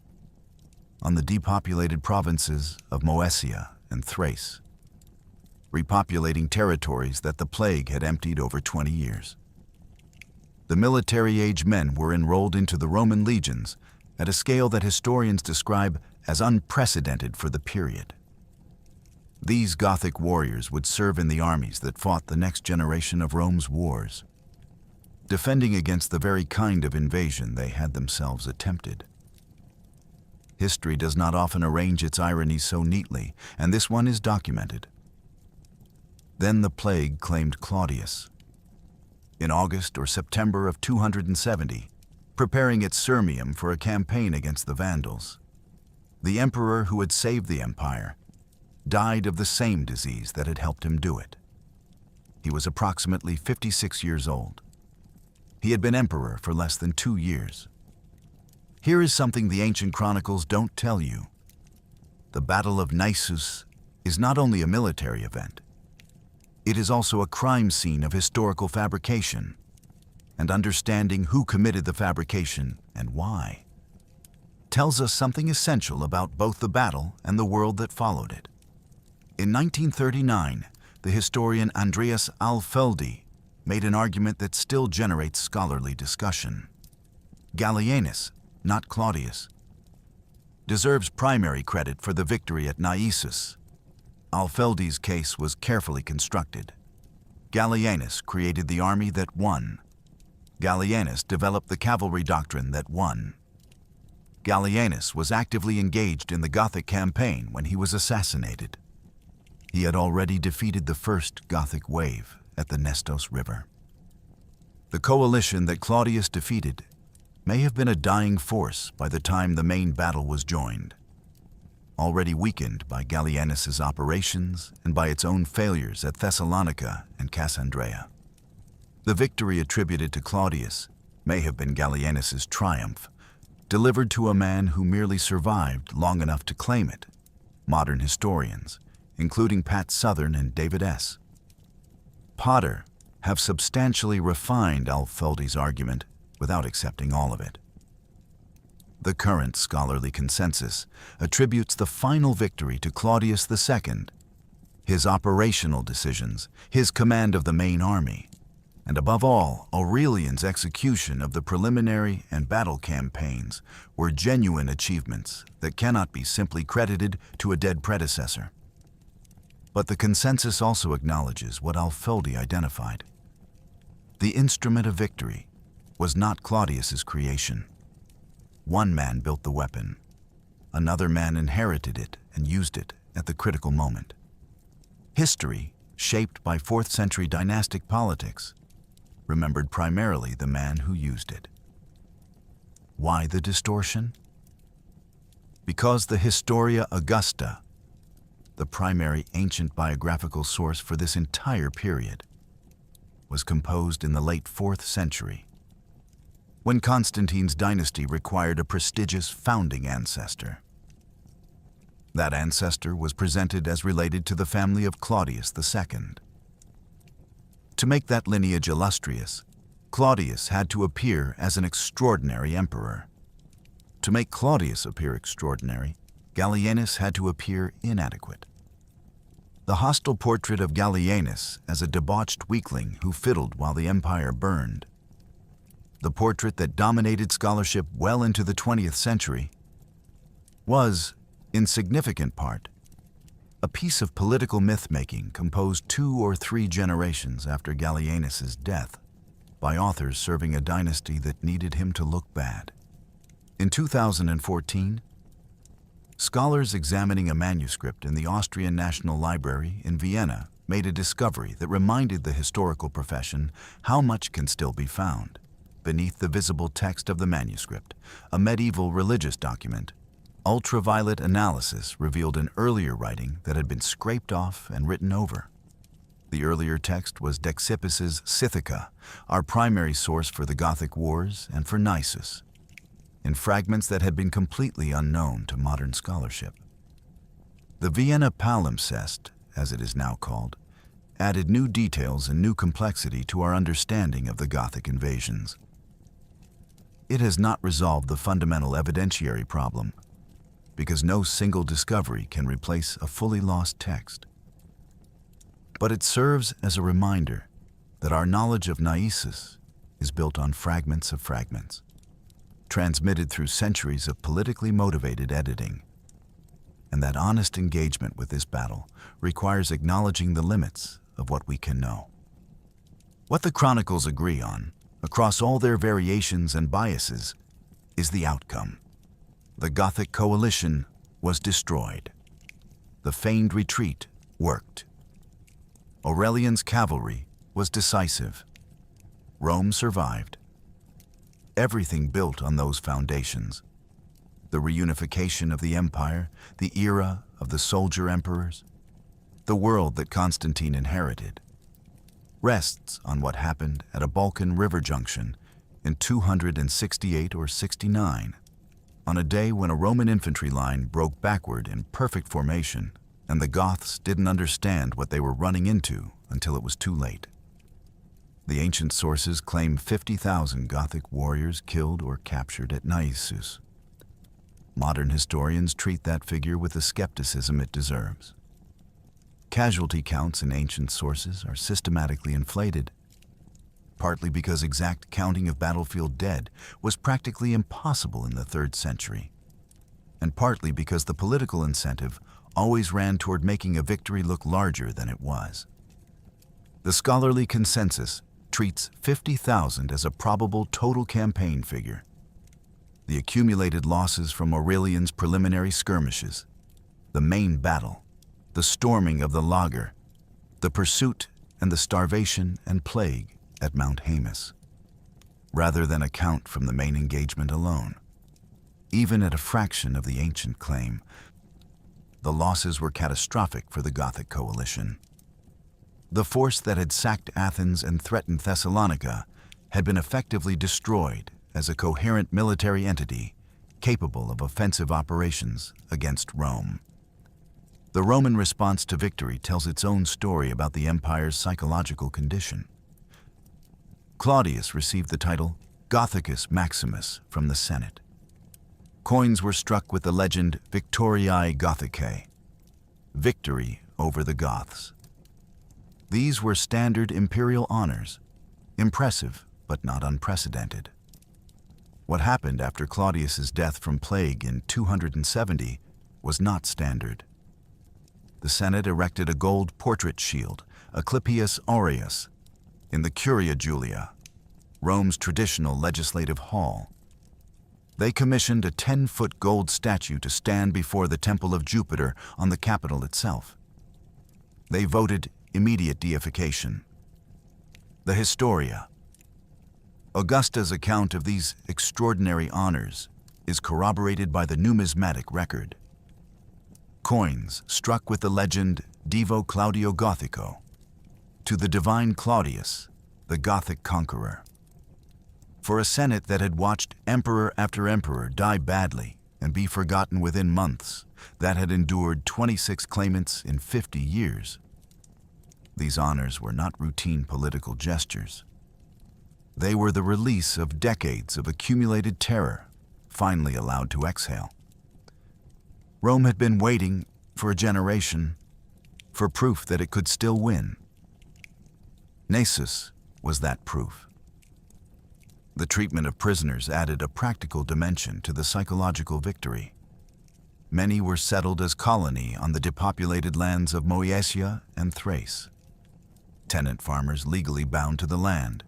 on the depopulated provinces of Moesia and Thrace, repopulating territories that the plague had emptied over 20 years. The military-age men were enrolled into the Roman legions at a scale that historians describe as unprecedented for the period. These Gothic warriors would serve in the armies that fought the next generation of Rome's wars, defending against the very kind of invasion they had themselves attempted. History does not often arrange its ironies so neatly, and this one is documented. Then the plague claimed Claudius. In August or September of 270, preparing its Sirmium for a campaign against the Vandals, the emperor who had saved the empire died of the same disease that had helped him do it. He was approximately 56 years old. He had been emperor for less than 2 years. Here is something the ancient chronicles don't tell you. The Battle of Naissus is not only a military event, it is also a crime scene of historical fabrication, and understanding who committed the fabrication and why tells us something essential about both the battle and the world that followed it. In 1939, the historian Andreas Alfeldi made an argument that still generates scholarly discussion. Gallienus, not Claudius, deserves primary credit for the victory at Naissus. Alfeldi's case was carefully constructed. Gallienus created the army that won. Gallienus developed the cavalry doctrine that won. Gallienus was actively engaged in the Gothic campaign when he was assassinated. He had already defeated the first Gothic wave at the Nestos River. The coalition that Claudius defeated may have been a dying force by the time the main battle was joined, already weakened by Gallienus's operations and by its own failures at Thessalonica and Cassandreia. The victory attributed to Claudius may have been Gallienus's triumph, delivered to a man who merely survived long enough to claim it, modern historians, including Pat Southern and David S. Potter, have substantially refined Alfeldi's argument without accepting all of it. The current scholarly consensus attributes the final victory to Claudius II, his operational decisions, his command of the main army, and above all, Aurelian's execution of the preliminary and battle campaigns were genuine achievements that cannot be simply credited to a dead predecessor. But the consensus also acknowledges what Alfeldi identified. The instrument of victory was not Claudius's creation. One man built the weapon. Another man inherited it and used it at the critical moment. History, shaped by 4th century dynastic politics, remembered primarily the man who used it. Why the distortion? Because the Historia Augusta, the primary ancient biographical source for this entire period, was composed in the late 4th century, when Constantine's dynasty required a prestigious founding ancestor. That ancestor was presented as related to the family of Claudius II. To make that lineage illustrious, Claudius had to appear as an extraordinary emperor. To make Claudius appear extraordinary, Gallienus had to appear inadequate. The hostile portrait of Gallienus as a debauched weakling who fiddled while the empire burned, the portrait that dominated scholarship well into the 20th century, was, in significant part, a piece of political myth-making composed 2 or 3 generations after Gallienus's death by authors serving a dynasty that needed him to look bad. In 2014, scholars examining a manuscript in the Austrian National Library in Vienna made a discovery that reminded the historical profession how much can still be found beneath the visible text of the manuscript. A medieval religious document, ultraviolet analysis revealed an earlier writing that had been scraped off and written over. The earlier text was Dexippus's Scythica, our primary source for the Gothic wars and for Naissus, in fragments that had been completely unknown to modern scholarship. The Vienna palimpsest, as it is now called, added new details and new complexity to our understanding of the Gothic invasions. It has not resolved the fundamental evidentiary problem, because no single discovery can replace a fully lost text. But it serves as a reminder that our knowledge of Naissus is built on fragments of fragments, transmitted through centuries of politically motivated editing, and that honest engagement with this battle requires acknowledging the limits of what we can know. What the chronicles agree on, across all their variations and biases, is the outcome. The Gothic coalition was destroyed. The feigned retreat worked. Aurelian's cavalry was decisive. Rome survived. Everything built on those foundations. The reunification of the empire, the era of the soldier emperors, the world that Constantine inherited, rests on what happened at a Balkan river junction in 268 or 69, on a day when a Roman infantry line broke backward in perfect formation, and the Goths didn't understand what they were running into until it was too late. The ancient sources claim 50,000 Gothic warriors killed or captured at Naissus. Modern historians treat that figure with the skepticism it deserves. Casualty counts in ancient sources are systematically inflated, partly because exact counting of battlefield dead was practically impossible in the 3rd century, and partly because the political incentive always ran toward making a victory look larger than it was. The scholarly consensus treats 50,000 as a probable total campaign figure. The accumulated losses from Aurelian's preliminary skirmishes, the main battle, the storming of the Lager, the pursuit and the starvation and plague at Mount Haemus, rather than account from the main engagement alone. Even at a fraction of the ancient claim, the losses were catastrophic for the Gothic coalition. The force that had sacked Athens and threatened Thessalonica had been effectively destroyed as a coherent military entity capable of offensive operations against Rome. The Roman response to victory tells its own story about the empire's psychological condition. Claudius received the title Gothicus Maximus from the Senate. Coins were struck with the legend Victoriae Gothicae, victory over the Goths. These were standard imperial honors, impressive but not unprecedented. What happened after Claudius's death from plague in 270 was not standard. The Senate erected a gold portrait shield, Asclepius aureus, in the Curia Julia, Rome's traditional legislative hall. They commissioned a 10-foot gold statue to stand before the Temple of Jupiter on the Capitol itself. They voted immediate deification. The Historia. Augusta's account of these extraordinary honors is corroborated by the numismatic record. Coins struck with the legend Divo Claudio Gothico, to the divine Claudius, the Gothic conqueror. For a Senate that had watched emperor after emperor die badly and be forgotten within months, that had endured 26 claimants in 50 years. These honors were not routine political gestures. They were the release of decades of accumulated terror, finally allowed to exhale. Rome had been waiting for a generation for proof that it could still win. Naissus was that proof. The treatment of prisoners added a practical dimension to the psychological victory. Many were settled as colony on the depopulated lands of Moesia and Thrace. Tenant farmers legally bound to the land,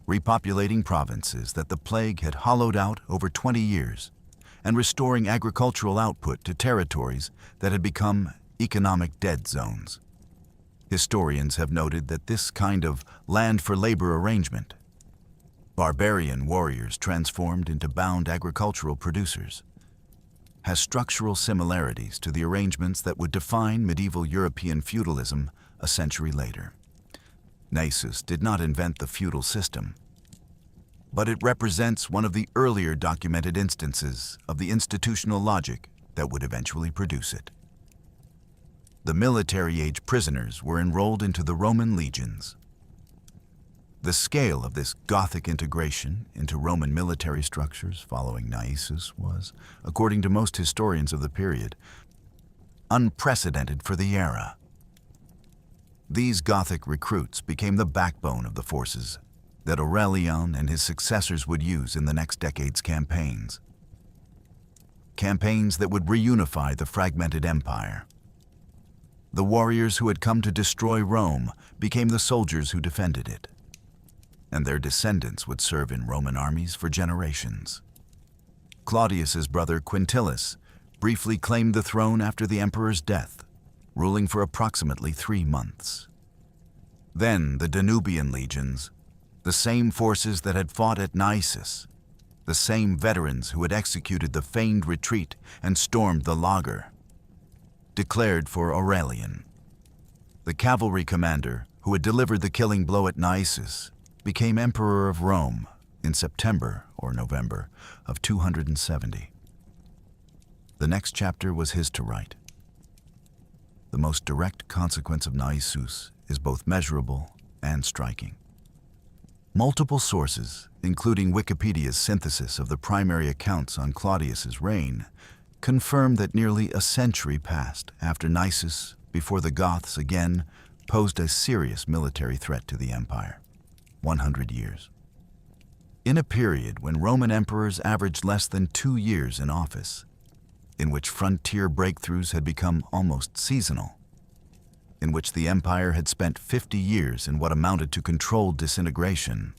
repopulating provinces that the plague had hollowed out over 20 years, and restoring agricultural output to territories that had become economic dead zones. Historians have noted that this kind of land-for-labor arrangement, barbarian warriors transformed into bound agricultural producers, has structural similarities to the arrangements that would define medieval European feudalism a century later. Naissus did not invent the feudal system, but it represents one of the earlier documented instances of the institutional logic that would eventually produce it. The military-age prisoners were enrolled into the Roman legions. The scale of this Gothic integration into Roman military structures following Naissus was, according to most historians of the period, unprecedented for the era. These Gothic recruits became the backbone of the forces that Aurelian and his successors would use in the next decade's campaigns. Campaigns that would reunify the fragmented empire. The warriors who had come to destroy Rome became the soldiers who defended it, and their descendants would serve in Roman armies for generations. Claudius's brother Quintillus briefly claimed the throne after the emperor's death, ruling for approximately 3 months. Then the Danubian legions, the same forces that had fought at Naissus, the same veterans who had executed the feigned retreat and stormed the Lager, declared for Aurelian. The cavalry commander who had delivered the killing blow at Naissus became emperor of Rome in September or November of 270. The next chapter was his to write. The most direct consequence of Naissus is both measurable and striking. Multiple sources, including Wikipedia's synthesis of the primary accounts on Claudius's reign, confirm that nearly a century passed after Naissus before the Goths again posed a serious military threat to the empire. 100 years. In a period when Roman emperors averaged less than 2 years in office, in which frontier breakthroughs had become almost seasonal, in which the empire had spent 50 years in what amounted to controlled disintegration,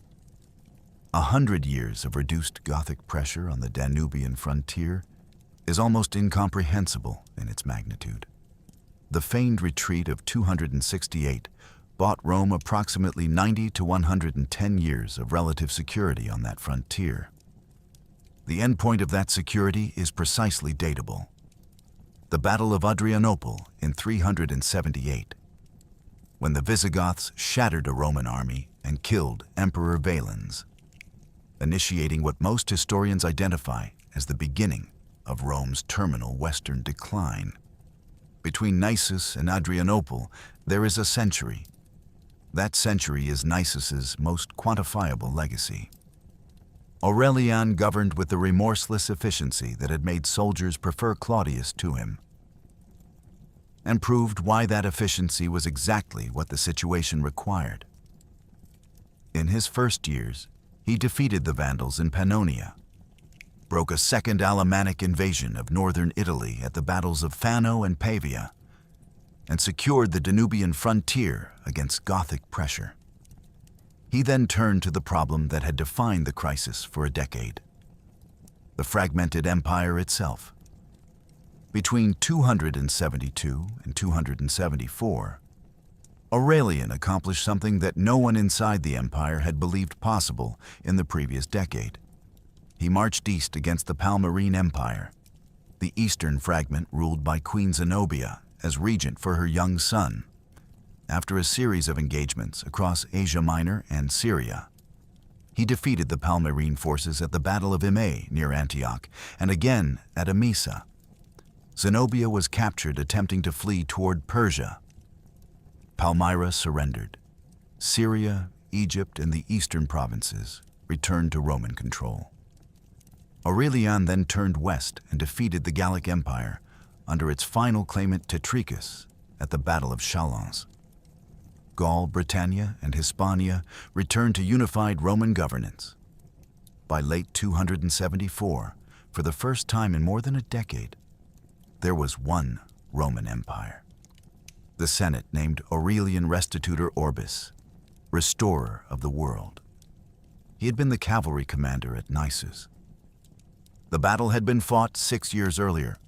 100 years of reduced Gothic pressure on the Danubian frontier is almost incomprehensible in its magnitude. The feigned retreat of 268 bought Rome approximately 90 to 110 years of relative security on that frontier. The endpoint of that security is precisely datable. The Battle of Adrianople in 378, when the Visigoths shattered a Roman army and killed Emperor Valens, initiating what most historians identify as the beginning of Rome's terminal western decline. Between Naissus and Adrianople, there is a century. That century is Naissus's most quantifiable legacy. Aurelian governed with the remorseless efficiency that had made soldiers prefer Claudius to him, and proved why that efficiency was exactly what the situation required. In his first years, he defeated the Vandals in Pannonia, broke a second Alemannic invasion of northern Italy at the battles of Fano and Pavia, and secured the Danubian frontier against Gothic pressure. He then turned to the problem that had defined the crisis for a decade: the fragmented empire itself. Between 272 and 274, Aurelian accomplished something that no one inside the empire had believed possible in the previous decade. He marched east against the Palmyrene Empire, the eastern fragment ruled by Queen Zenobia as regent for her young son. After a series of engagements across Asia Minor and Syria, he defeated the Palmyrene forces at the Battle of Emei near Antioch and again at Emesa. Zenobia was captured attempting to flee toward Persia. Palmyra surrendered. Syria, Egypt, and the eastern provinces returned to Roman control. Aurelian then turned west and defeated the Gallic Empire under its final claimant Tetricus at the Battle of Chalons. Gaul, Britannia, and Hispania returned to unified Roman governance. By late 274, for the first time in more than a decade, there was one Roman Empire. The Senate named Aurelian Restitutor Orbis, restorer of the world. He had been the cavalry commander at Naissus. The battle had been fought 6 years earlier.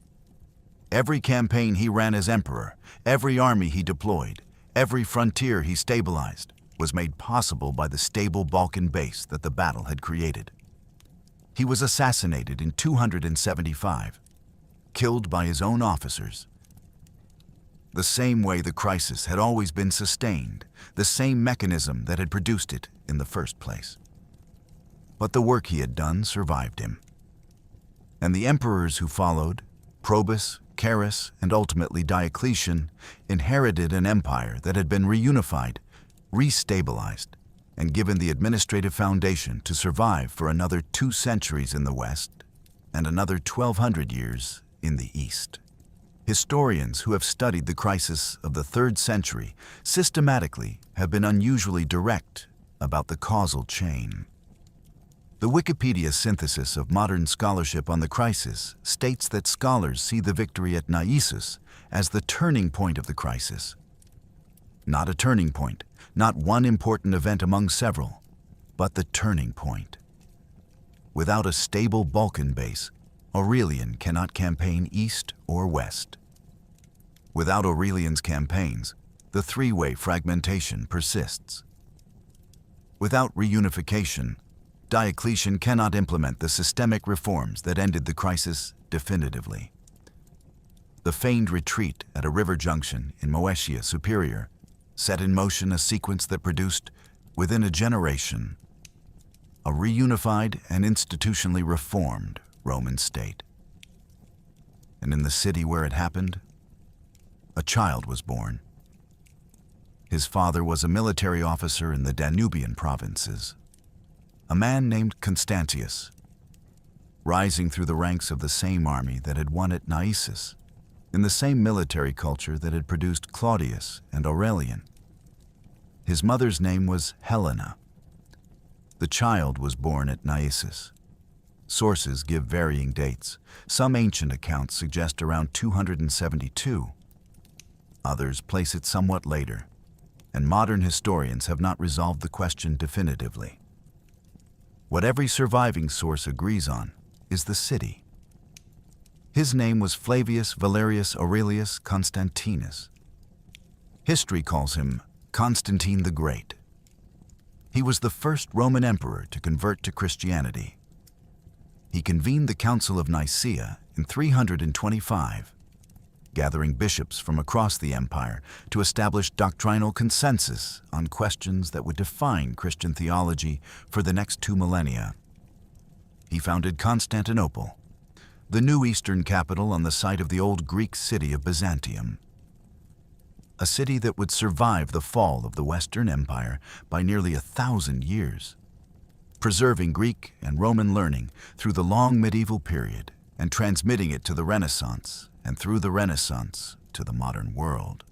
Every campaign he ran as emperor, every army he deployed, every frontier he stabilized was made possible by the stable Balkan base that the battle had created. He was assassinated in 275, killed by his own officers. The same way the crisis had always been sustained, the same mechanism that had produced it in the first place. But the work he had done survived him. And the emperors who followed, Probus, Carus, and ultimately Diocletian, inherited an empire that had been reunified, restabilized, and given the administrative foundation to survive for another 2 centuries in the West and another 1,200 years in the East. Historians who have studied the crisis of the 3rd century systematically have been unusually direct about the causal chain. The Wikipedia synthesis of modern scholarship on the crisis states that scholars see the victory at Naissus as the turning point of the crisis. Not a turning point, not one important event among several, but the turning point. Without a stable Balkan base, Aurelian cannot campaign east or west. Without Aurelian's campaigns, the 3-way fragmentation persists. Without reunification, Diocletian cannot implement the systemic reforms that ended the crisis definitively. The feigned retreat at a river junction in Moesia Superior set in motion a sequence that produced, within a generation, a reunified and institutionally reformed Roman state. And in the city where it happened, a child was born. His father was a military officer in the Danubian provinces, a man named Constantius, rising through the ranks of the same army that had won at Naissus, in the same military culture that had produced Claudius and Aurelian. His mother's name was Helena. The child was born at Naissus. Sources give varying dates. Some ancient accounts suggest around 272. Others place it somewhat later, and modern historians have not resolved the question definitively. What every surviving source agrees on is the city. His name was Flavius Valerius Aurelius Constantinus. History calls him Constantine the Great. He was the first Roman emperor to convert to Christianity. He convened the Council of Nicaea in 325, gathering bishops from across the empire to establish doctrinal consensus on questions that would define Christian theology for the next 2 millennia. He founded Constantinople, the new eastern capital on the site of the old Greek city of Byzantium. A city that would survive the fall of the Western Empire by nearly 1,000 years, preserving Greek and Roman learning through the long medieval period and transmitting it to the Renaissance, and through the Renaissance to the modern world.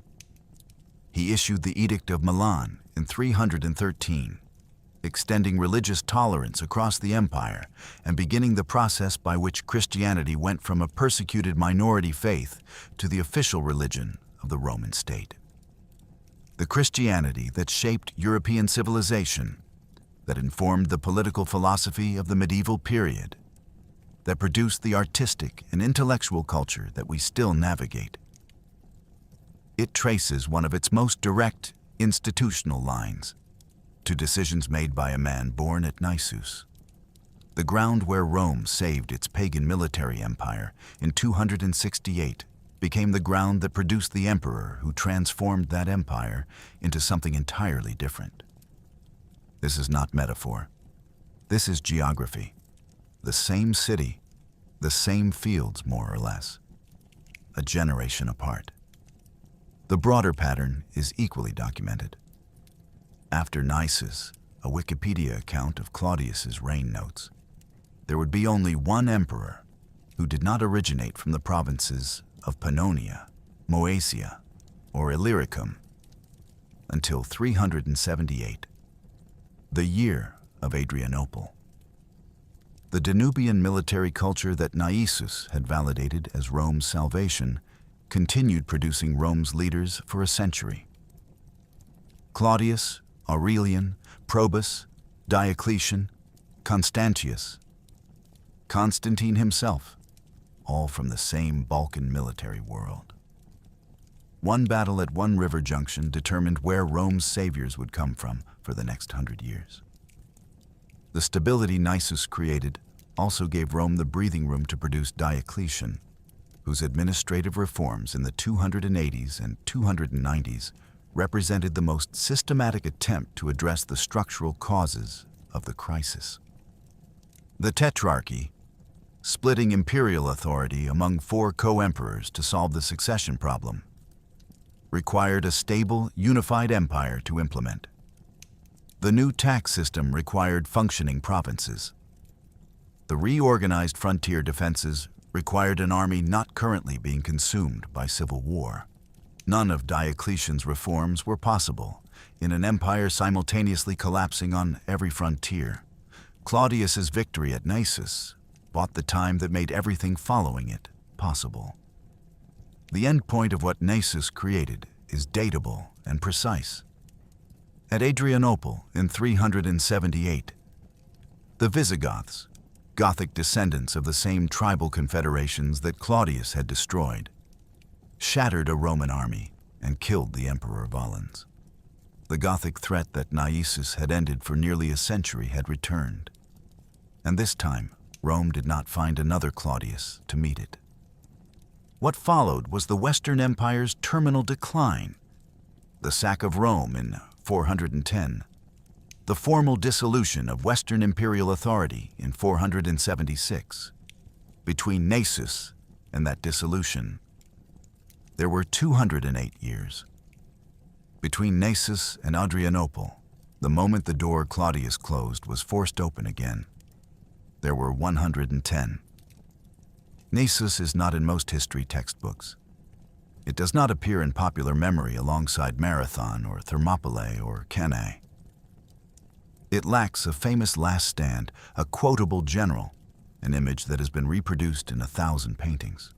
He issued the Edict of Milan in 313, extending religious tolerance across the empire and beginning the process by which Christianity went from a persecuted minority faith to the official religion of the Roman state. The Christianity that shaped European civilization, that informed the political philosophy of the medieval period, that produced the artistic and intellectual culture that we still navigate. It traces one of its most direct institutional lines to decisions made by a man born at Naissus, the ground where Rome saved its pagan military empire in 268 became the ground that produced the emperor who transformed that empire into something entirely different. This is not metaphor. This is geography. The same city, the same fields more or less, a generation apart. The broader pattern is equally documented. After Naissus, a Wikipedia account of Claudius's reign notes, there would be only one emperor who did not originate from the provinces of Pannonia, Moesia, or Illyricum until 378, the year of Adrianople. The Danubian military culture that Naissus had validated as Rome's salvation continued producing Rome's leaders for a century. Claudius, Aurelian, Probus, Diocletian, Constantius, Constantine himself, all from the same Balkan military world. One battle at one river junction determined where Rome's saviors would come from for the next 100 years. The stability Naissus created also gave Rome the breathing room to produce Diocletian, whose administrative reforms in the 280s and 290s represented the most systematic attempt to address the structural causes of the crisis. The Tetrarchy, splitting imperial authority among 4 co-emperors to solve the succession problem, required a stable, unified empire to implement. The new tax system required functioning provinces. The reorganized frontier defenses required an army not currently being consumed by civil war. None of Diocletian's reforms were possible in an empire simultaneously collapsing on every frontier. Claudius's victory at Naissus bought the time that made everything following it possible. The end point of what Naissus created is datable and precise. At Adrianople in 378, the Visigoths, Gothic descendants of the same tribal confederations that Claudius had destroyed, shattered a Roman army and killed the Emperor Valens. The Gothic threat that Naissus had ended for nearly a century had returned, and this time Rome did not find another Claudius to meet it. What followed was the Western Empire's terminal decline, the sack of Rome in 410, the formal dissolution of Western imperial authority in 476. Between Naissus and that dissolution, there were 208 years. Between Naissus and Adrianople, the moment the door Claudius closed was forced open again, there were 110. Naissus is not in most history textbooks. It does not appear in popular memory alongside Marathon or Thermopylae or Cannae. It lacks a famous last stand, a quotable general, an image that has been reproduced in 1,000 paintings.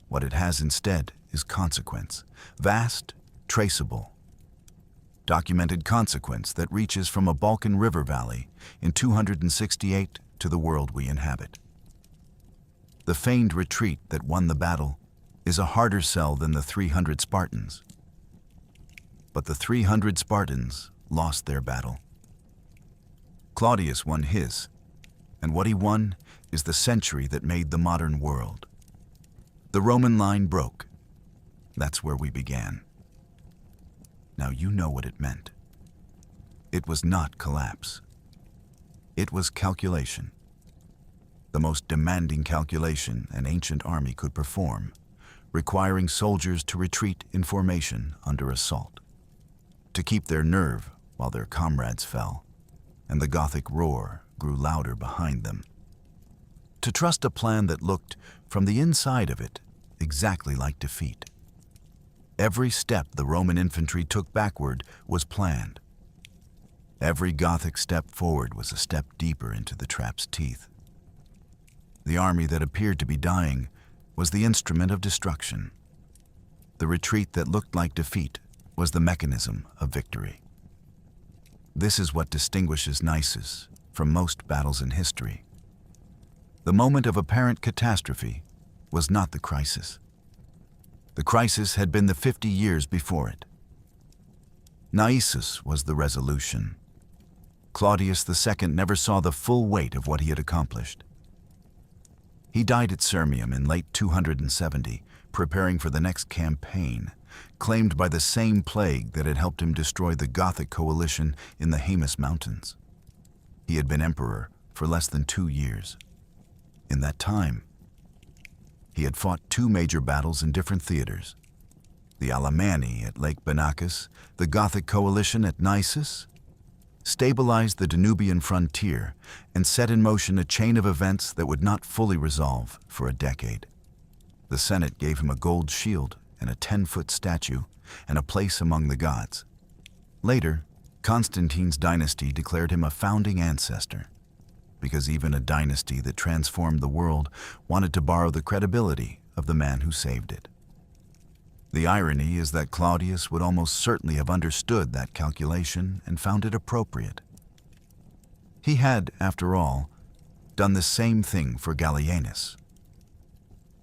What it has instead is consequence, vast, traceable, documented consequence that reaches from a Balkan river valley in 268 to the world we inhabit. The feigned retreat that won the battle is a harder sell than the 300 Spartans. But the 300 Spartans lost their battle. Claudius won his, and what he won is the century that made the modern world. The Roman line broke. That's where we began. Now you know what it meant. It was not collapse. It was calculation. the most demanding calculation an ancient army could perform, requiring soldiers to retreat in formation under assault, to keep their nerve while their comrades fell, and the Gothic roar grew louder behind them. To trust a plan that looked, from the inside of it, exactly like defeat. Every step the Roman infantry took backward was planned. Every Gothic step forward was a step deeper into the trap's teeth. The army that appeared to be dying was the instrument of destruction. The retreat that looked like defeat was the mechanism of victory. This is what distinguishes Naissus from most battles in history. The moment of apparent catastrophe was not the crisis. The crisis had been the 50 years before it. Naissus was the resolution. Claudius II never saw the full weight of what he had accomplished. He died at Sirmium in late 270, preparing for the next campaign, claimed by the same plague that had helped him destroy the Gothic coalition in the Haemus Mountains. He had been emperor for less than 2 years. In that time, he had fought 2 major battles in different theaters: the Alemanni at Lake Benacus, the Gothic coalition at Naissus, stabilized the Danubian frontier, and set in motion a chain of events that would not fully resolve for a decade. The Senate gave him a gold shield and a 10-foot statue and a place among the gods. Later, Constantine's dynasty declared him a founding ancestor, because even a dynasty that transformed the world wanted to borrow the credibility of the man who saved it. The irony is that Claudius would almost certainly have understood that calculation and found it appropriate. He had, after all, done the same thing for Gallienus.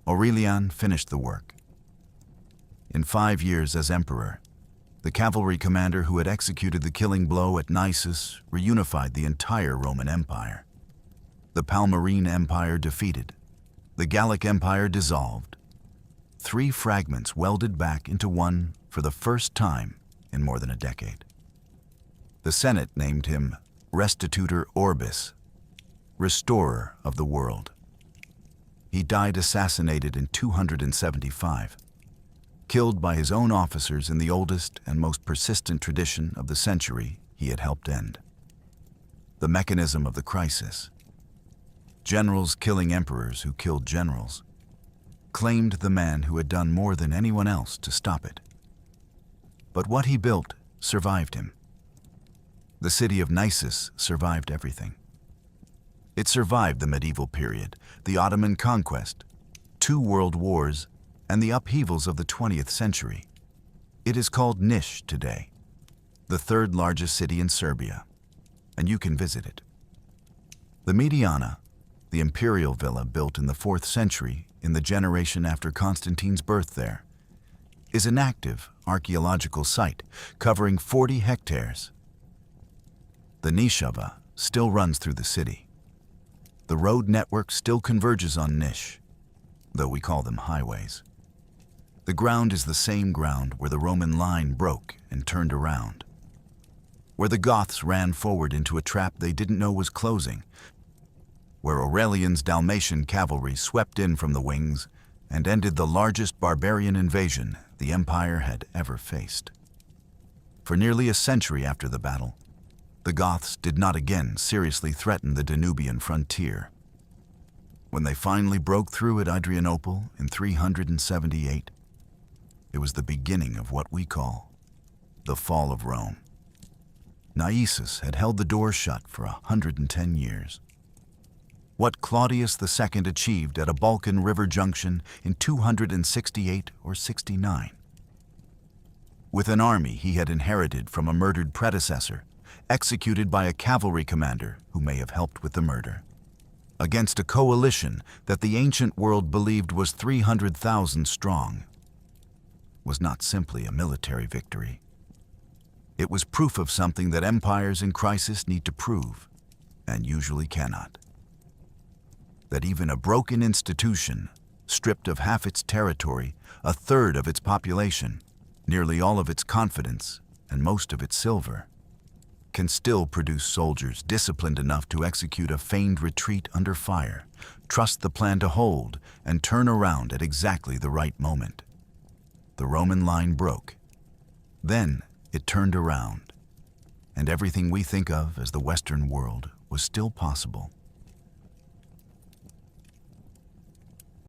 Aurelian finished the work. In 5 years as emperor, the cavalry commander who had executed the killing blow at Naissus reunified the entire Roman Empire. The Palmyrene Empire defeated, the Gallic Empire dissolved. 3 fragments welded back into one for the first time in more than a decade. The Senate named him Restitutor Orbis, restorer of the world. He died assassinated in 275, killed by his own officers in the oldest and most persistent tradition of the century he had helped end. The mechanism of the crisis. Generals killing emperors who killed generals, claimed the man who had done more than anyone else to stop it. But what he built survived him. The city of Naissus survived everything. It survived the medieval period, the Ottoman conquest, 2 world wars, and the upheavals of the 20th century. It is called Niš today, the 3rd largest city in Serbia, and you can visit it. The Mediana, the imperial villa built in the 4th century in the generation after Constantine's birth there, is an active archaeological site covering 40 hectares. The Nishava still runs through the city. The road network still converges on Niš, though we call them highways. The ground is the same ground where the Roman line broke and turned around, where the Goths ran forward into a trap they didn't know was closing, where Aurelian's Dalmatian cavalry swept in from the wings and ended the largest barbarian invasion the empire had ever faced. For nearly a century after the battle, the Goths did not again seriously threaten the Danubian frontier. When they finally broke through at Adrianople in 378, it was the beginning of what we call the fall of Rome. Naissus had held the door shut for 110 years. What Claudius II achieved at a Balkan River junction in 268 or 69. With an army he had inherited from a murdered predecessor, executed by a cavalry commander who may have helped with the murder, against a coalition that the ancient world believed was 300,000 strong, was not simply a military victory. It was proof of something that empires in crisis need to prove, and usually cannot. That even a broken institution, stripped of half its territory, 1/3 of its population, nearly all of its confidence, and most of its silver, can still produce soldiers disciplined enough to execute a feigned retreat under fire, trust the plan to hold, and turn around at exactly the right moment. The Roman line broke. Then it turned around, and everything we think of as the Western world was still possible.